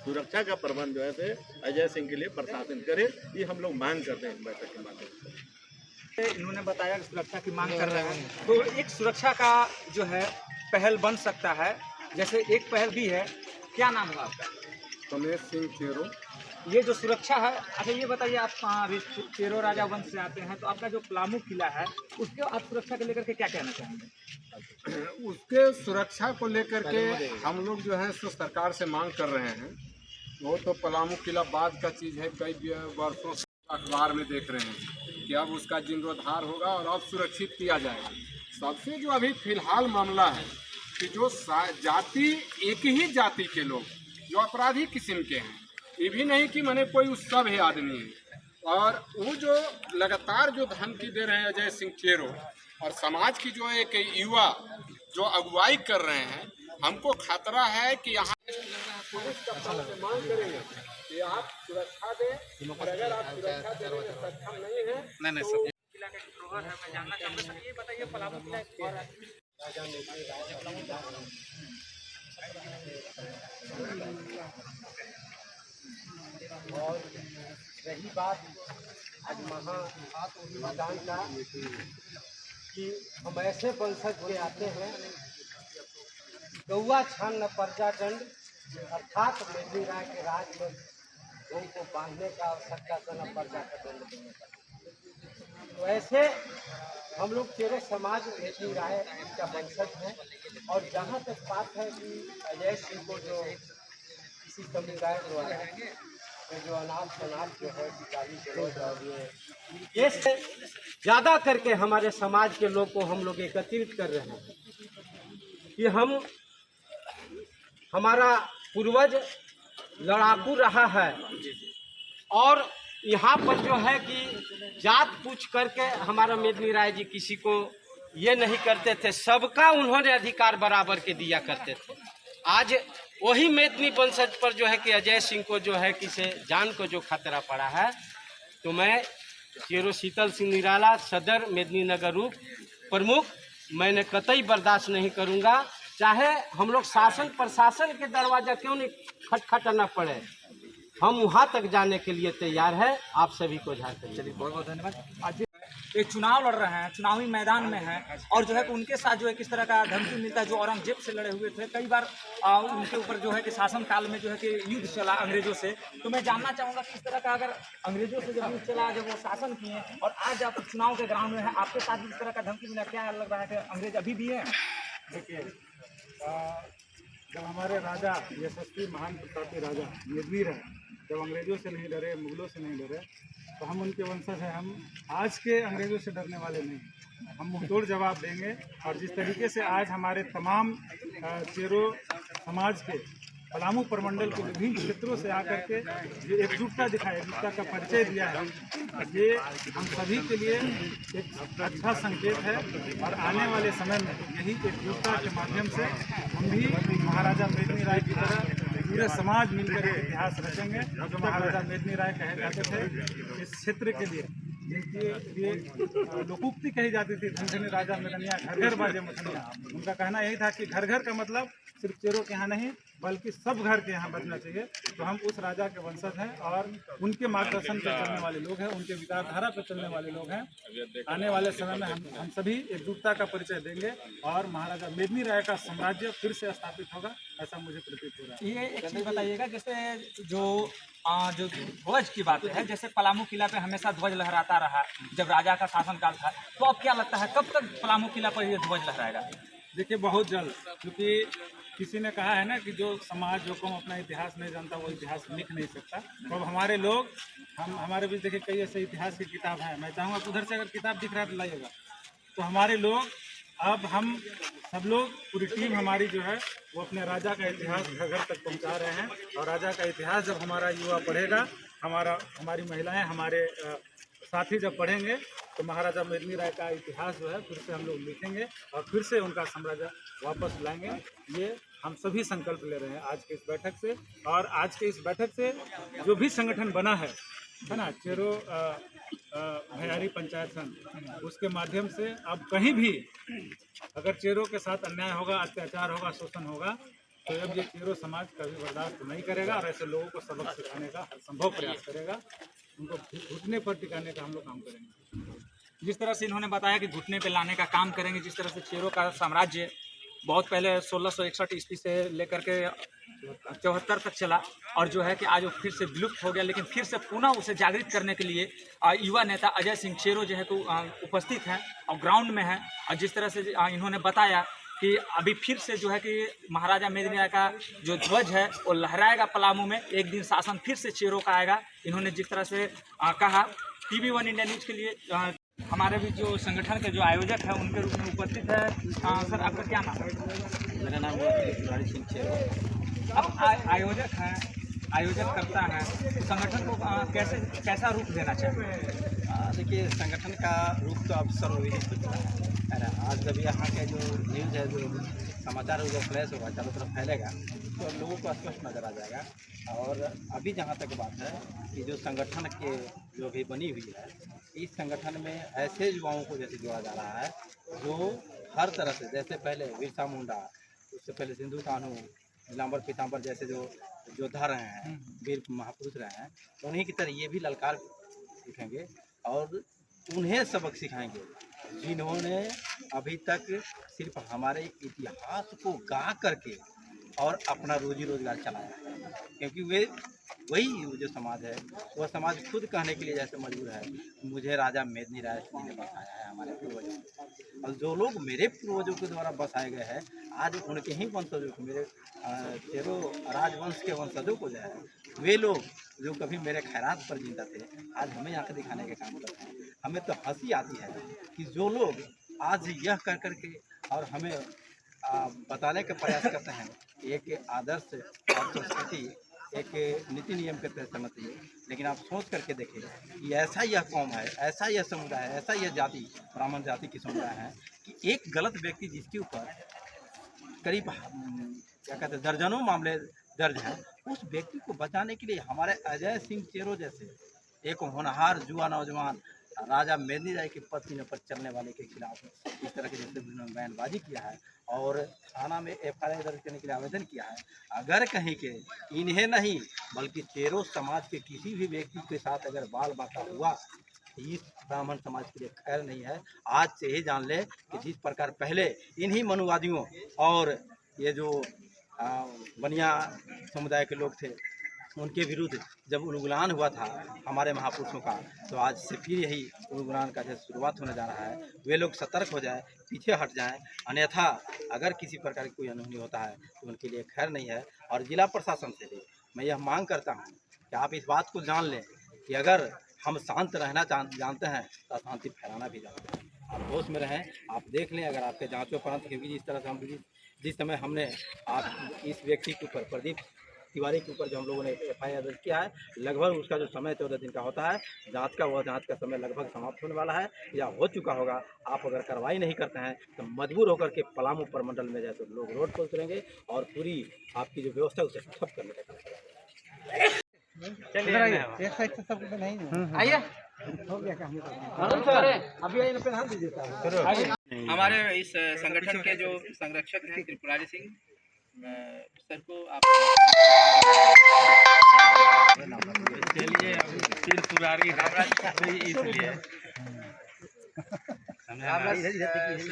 सुरक्षा का प्रबंध जो है अजय सिंह के लिए प्रशासन करे। ये हम लोग मांग करते हैं इस बैठक के माध्यम से।
इन्होंने बताया कि सुरक्षा की मांग कर रहे हैं, तो एक सुरक्षा का जो है पहल बन सकता है, जैसे एक पहल भी है। क्या नाम है आपका?
कमलेश सिंह चेरो।
ये जो सुरक्षा है, अच्छा ये बताइए, आप अभी चेरो राजा वंश से आते हैं, तो आपका जो पलामू किला है उसके आप सुरक्षा को लेकर के क्या कहना चाहेंगे?
उसके सुरक्षा को लेकर के हम लोग जो है सो सरकार से मांग कर रहे हैं। वो तो पलामू किला बाद का चीज़ है, कई वर्षों से अखबार में देख रहे हैं कि अब उसका जीर्णोद्धार होगा और अब सुरक्षित किया जाएगा। सबसे जो अभी फिलहाल मामला है कि जो जाति, एक ही जाति के लोग जो अपराधी किस्म के हैं, ये भी नहीं कि मैंने कोई उस सब है आदमी है, और वो जो लगातार जो धमकी दे रहे हैं अजय सिंह चेरो और समाज की जो एक युवा जो अगुवाई कर रहे हैं, हमको खतरा है कि यहाँ पुलिस का मांग करेंगे कि आप सुरक्षा दें, और अगर आप सुरक्षा देने में सक्षम नहीं है तो
किला का धरोहर है, मैं जानना चाहूँगा सर, ये बताइए पलामू किला
और रही बात आज मैदान का कि हम ऐसे वंशज के आते हैं, गौआ छान न प्रजा दंड, अर्थात मेदिनी राय के राज में गौ को बांधने का आवश्यकता था, न प्रजा का दंड देने का। तो ऐसे हम लोग चेरो समाज मेदिनी राय का वंशज हैं, और जहाँ तक बात है कि अजय सिंह को जो किसी समुदाय द्वारा जो अनाथ जो है गाली गलौज और ये से ज़्यादा करके हमारे समाज के लोग को हम लोग एकत्रित कर रहे हैं कि हमारा पूर्वज लड़ाकू रहा है, और यहाँ पर जो है कि जात पूछ करके हमारा मेदिनी राय जी किसी को ये नहीं करते थे, सबका उन्होंने अधिकार बराबर के दिया करते थे। आज वही मेदिनी वंशज पर जो है कि अजय सिंह को जो है कि से जान को जो खतरा पड़ा है, तो मैं चेरो शीतल सिंह निराला सदर मेदिनी नगर रूप प्रमुख, मैंने कतई बर्दाश्त नहीं करूंगा, चाहे हम लोग शासन प्रशासन के दरवाजा क्यों नहीं खटखटाना पड़े, हम वहां तक जाने के लिए तैयार है। आप सभी को झारखंड।
चलिए बहुत बहुत धन्यवाद। आज ये चुनाव लड़ रहे हैं, चुनावी मैदान में हैं, और जो है कि उनके साथ जो है किस तरह का धमकी मिलता है, जो औरंगजेब से लड़े हुए थे, कई बार उनके ऊपर जो है कि शासन काल में जो है कि युद्ध चला अंग्रेजों से। तो मैं जानना चाहूँगा किस तरह का, अगर अंग्रेजों से जब युद्ध चला, जब वो शासन किए और आज आप चुनाव के ग्राउंड में हैं, आपके साथ भी इस तरह का धमकी मिला, क्या लग रहा है कि अंग्रेज अभी भी हैं?
देखिए, जब हमारे राजा यशस्वी महान प्रतापी राजा मेदिनी राय जब अंग्रेजों से नहीं डरे, मुगलों से नहीं डरे, तो हम उनके वंशज हैं। हम आज के अंग्रेजों से डरने वाले नहीं, हम मुंहतोड़ जवाब देंगे। और जिस तरीके से आज हमारे तमाम चेरो समाज के पलामू प्रमंडल के विभिन्न क्षेत्रों से आकर के ये एकजुटता दिखाई, एकजुटता का परिचय दिया है, ये हम सभी के लिए एक अच्छा संकेत है। और आने वाले समय में यही एकजुटता के माध्यम से हम भी महाराजा मेदिनी राय की तरह पूरे समाज मिलकर इतिहास रचेंगे। जो महाराजा मेदिनी राय कहे जाते थे, इस क्षेत्र के लिए जिनके लिए लोकोक्ति कही जाती थी, धनधनी राजा मेदनिया घर घर बाजे मछलियाँ, उनका कहना यही था कि घर घर का मतलब सिर्फ चेरो के यहाँ नहीं बल्कि सब घर के यहाँ बचना चाहिए। तो हम उस राजा के वंशज हैं और उनके मार्गदर्शन पर चलने वाले लोग हैं, उनके विचारधारा पर चलने वाले लोग हैं। आने वाले समय में हम सभी एकजुटता का परिचय देंगे और महाराजा मेदिनी राय का साम्राज्य फिर से स्थापित होगा, ऐसा मुझे प्रतीत हो रहा है।
ये एक चीज़ बताइएगा, जैसे जो ध्वज की बात है, जैसे पलामू किला पे हमेशा ध्वज लहराता रहा जब राजा का शासनकाल था, तो अब क्या लगता है कब तक पलामू किला पर ये ध्वज लहराएगा?
देखिए, बहुत जल्द, क्योंकि किसी ने कहा है ना कि जो समाज जो कौन अपना इतिहास नहीं जानता वो इतिहास लिख नहीं सकता। तो अब हमारे लोग, हमारे बीच देखिए कई ऐसे इतिहास की किताब है, मैं चाहूँगा उधर से अगर किताब दिख रहा है तो लाइएगा। तो हमारे लोग, अब हम सब लोग, पूरी टीम हमारी जो है वो अपने राजा का इतिहास घर घर तक पहुंचा रहे हैं। और राजा का इतिहास जब हमारा युवा पढ़ेगा, हमारी महिलाएं, हमारे साथी जब पढ़ेंगे, तो महाराजा मेदिनी राय का इतिहास जो है फिर से हम लोग लिखेंगे और फिर से उनका साम्राज्य वापस लाएंगे। ये हम सभी संकल्प ले रहे हैं आज के इस बैठक से। और आज के इस बैठक से जो भी संगठन बना है ना, चेरो भैयारी पंचायत संघ, उसके माध्यम से अब कहीं भी अगर चेरो के साथ अन्याय होगा, अत्याचार होगा, शोषण होगा, तो अब ये चेरो समाज कभी बर्दाश्त नहीं करेगा और ऐसे लोगों को सबक सिखाने का हर संभव प्रयास करेगा, उनको घुटने पर टिकाने का हम लोग काम करेंगे।
जिस तरह से इन्होंने बताया कि घुटने पे लाने का काम करेंगे, जिस तरह से चेरों का साम्राज्य बहुत पहले 1661 ईस्वी से लेकर के 74 तक चला और जो है कि आज वो फिर से विलुप्त हो गया, लेकिन फिर से पुनः उसे जागृत करने के लिए युवा नेता अजय सिंह चेरो जो है तो उपस्थित हैं और ग्राउंड में हैं। और जिस तरह से इन्होंने बताया कि अभी फिर से जो है कि महाराजा मेदिनी राय का जो ध्वज है वो लहराएगा पलामू में, एक दिन शासन फिर से चेरो का आएगा। इन्होंने जिस तरह से कहा, TV1 इंडिया न्यूज़ के लिए हमारे भी जो संगठन के जो आयोजक हैं उनके रूप में उपस्थित है। सर आपका क्या नाम है?
मेरा नाम त्रिपुरारी सिंह चेरो।
अब आयोजक हैं, आयोजक करता है, संगठन को कैसा रूप देना चाहिए?
देखिए, संगठन का रूप तो अब सर्वविदित हो चुका है ना। आज जब यहाँ के जो न्यूज़ है, जो समाचार है, जो फ्लैश होगा, चारों तरफ फैलेगा तो लोगों को स्पष्ट नज़र आ जाएगा। और अभी जहाँ तक बात है कि जो संगठन के जो भी बनी हुई है, इस संगठन में ऐसे युवाओं को जैसे जोड़ा जा रहा है जो हर तरह से, जैसे पहले बिरसा मुंडा, उससे पहले सिंधु कान्हू, नीलांबर पीताम्बर जैसे जो योद्धा रहे हैं, वीर महापुरुष रहे हैं, तो उन्हीं की तरह ये भी ललकार उठेंगे और उन्हें सबक सिखाएंगे जिन्होंने अभी तक सिर्फ हमारे इतिहास को गा करके और अपना रोजी रोजगार चलाया है। क्योंकि वे वही जो समाज है, वह समाज खुद कहने के लिए जैसे मजबूर है, मुझे राजा मेदिनी राय जी ने बसाया है, हमारे पूर्वजों। और जो लोग मेरे पूर्वजों के द्वारा बसाए गए हैं, आज उनके ही वंशजों को, मेरे चेरो राजवंश के वंशजों को जो है, वे लोग जो कभी मेरे खैरात पर जिंदा थे, आज हमें आंखें दिखाने के काम करते हैं। हमें तो हंसी आती है कि जो लोग आज यह कर करके और हमें बताने का प्रयास करते हैं एक आदर्श और संस्कृति, एक नीति नियम के तहत चलना चाहिए, लेकिन आप सोच करके देखें कि ऐसा यह कौम है, ऐसा यह समुदाय है, ऐसा यह जाति, ब्राह्मण जाति की समुदाय है कि एक गलत व्यक्ति जिसके ऊपर करीब क्या कहते हैं दर्जनों मामले दर्ज हैं, उस व्यक्ति को बचाने के लिए हमारे अजय सिंह चेरो जैसे एक होनहार युवा नौजवान राजा मेदिनी राय की पत्नी पर चलने वाले के खिलाफ इस तरह के जैसे उन्होंने बयानबाजी किया है और थाना में FIR दर्ज करने के लिए आवेदन किया है। अगर कहीं के इन्हें नहीं बल्कि चेरो समाज के किसी भी व्यक्ति के साथ अगर बाल बाका हुआ, इस ब्राह्मण समाज के लिए खैर नहीं है। आज से ही जान ले कि जिस प्रकार पहले इन्हीं मनुवादियों और ये जो बनिया समुदाय के लोग थे, उनके विरुद्ध जब उलगुलान हुआ था हमारे महापुरुषों का, तो आज से फिर यही उलगुलान का जैसे शुरुआत होने जा रहा है। वे लोग सतर्क हो जाए, पीछे हट जाएं, अन्यथा अगर किसी प्रकार की कोई अनहोनी होता है तो उनके लिए खैर नहीं है। और जिला प्रशासन से भी मैं यह मांग करता हूं कि आप इस बात को जान लें कि अगर हम शांत रहना जानते हैं तो अशांति फैलाना भी जानते हैं। आप होश में रहें, आप देख लें अगर आपके जाँचों पर, क्योंकि जिस तरह से हम जिस समय हमने आप इस व्यक्ति के ऊपर, प्रदीप तिवारी के ऊपर जो हम लोगों ने FIR दर्ज किया है, लगभग उसका जो समय 14 दिन का होता है जांच का, वह जांच का समय लगभग समाप्त होने वाला है या हो चुका होगा। आप अगर कार्रवाई नहीं करते हैं तो मजबूर होकर के पलामू प्रमंडल में जैसे लोग रोड पर उतरेंगे और पूरी आपकी जो व्यवस्था है उसे ठप करने का काम करेंगे। हमारे इस संगठन के जो संरक्षक हैं त्रिपुरारी सिंह सर को आप चलिए, त्रिपुरारी इसलिए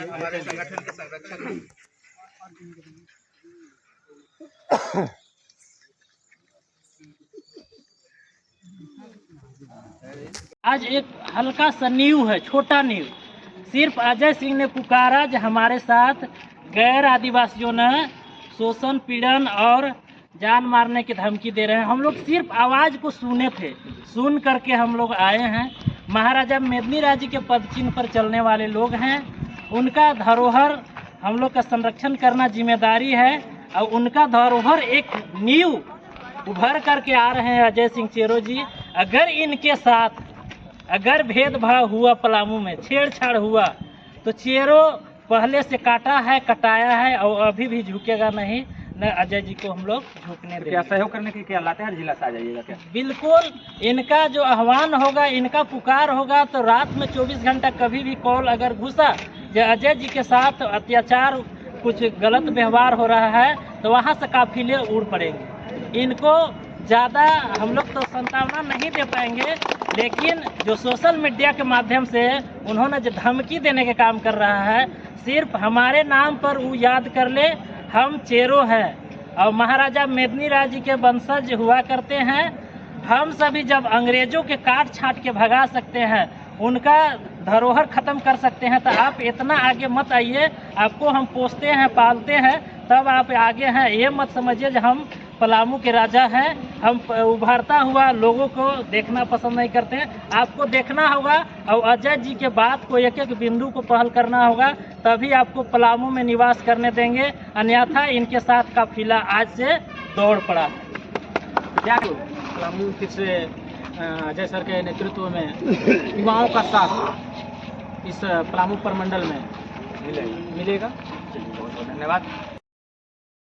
हमारे संगठन के संरक्षक
आज एक हल्का सा नींव है, छोटा नींव। सिर्फ अजय सिंह ने पुकारा जो हमारे साथ गैर आदिवासियों ने शोषण, पीड़न और जान मारने की धमकी दे रहे हैं। हम लोग सिर्फ आवाज़ को सुने थे, सुन करके हम लोग आए हैं। महाराजा मेदिनी राय जी के पद चिन्ह पर चलने वाले लोग हैं, उनका धरोहर हम लोग का संरक्षण करना जिम्मेदारी है। और उनका धरोहर एक नींव उभर करके आ रहे हैं अजय सिंह चेरो जी। अगर इनके साथ अगर भेदभाव हुआ, पलामू में छेड़छाड़ हुआ, तो चेरो पहले से काटा है, कटाया है और अभी भी झुकेगा नहीं। न अजय जी को हम लोग झुकने देंगे।
क्या सहयोग करने के क्या लातेहार जिला से आ जाइएगा क्या?
बिल्कुल, इनका जो आह्वान होगा, इनका पुकार होगा, तो रात में 24 घंटा कभी भी कॉल अगर घुसा जो अजय जी के साथ अत्याचार, कुछ गलत व्यवहार हो रहा है, तो वहाँ से काफिले उड़ पड़ेंगे। इनको ज़्यादा हम लोग तो संभावना नहीं दे पाएंगे, लेकिन जो सोशल मीडिया के माध्यम से उन्होंने जो धमकी देने के काम कर रहा है, सिर्फ हमारे नाम पर वो याद कर ले हम चेरो हैं और महाराजा मेदिनी राय जी के वंशज हुआ करते हैं। हम सभी जब अंग्रेजों के काट छांट के भगा सकते हैं, उनका धरोहर ख़त्म कर सकते हैं, तो आप इतना आगे मत आइए। आपको हम पोसते हैं, पालते हैं, तब आप आगे हैं। ये मत समझिए कि हम पलामू के राजा हैं। हम उभरता हुआ लोगों को देखना पसंद नहीं करते हैं। आपको देखना होगा और अजय जी के बात को एक एक बिंदु को पहल करना होगा, तभी आपको पलामू में निवास करने देंगे, अन्यथा इनके साथ काफिला आज से दौड़ पड़ा।
क्या पलामू फिर से अजय सर के नेतृत्व में युवाओं का साथ इस पलामू प्रमंडल में मिलेगा। बहुत बहुत धन्यवाद।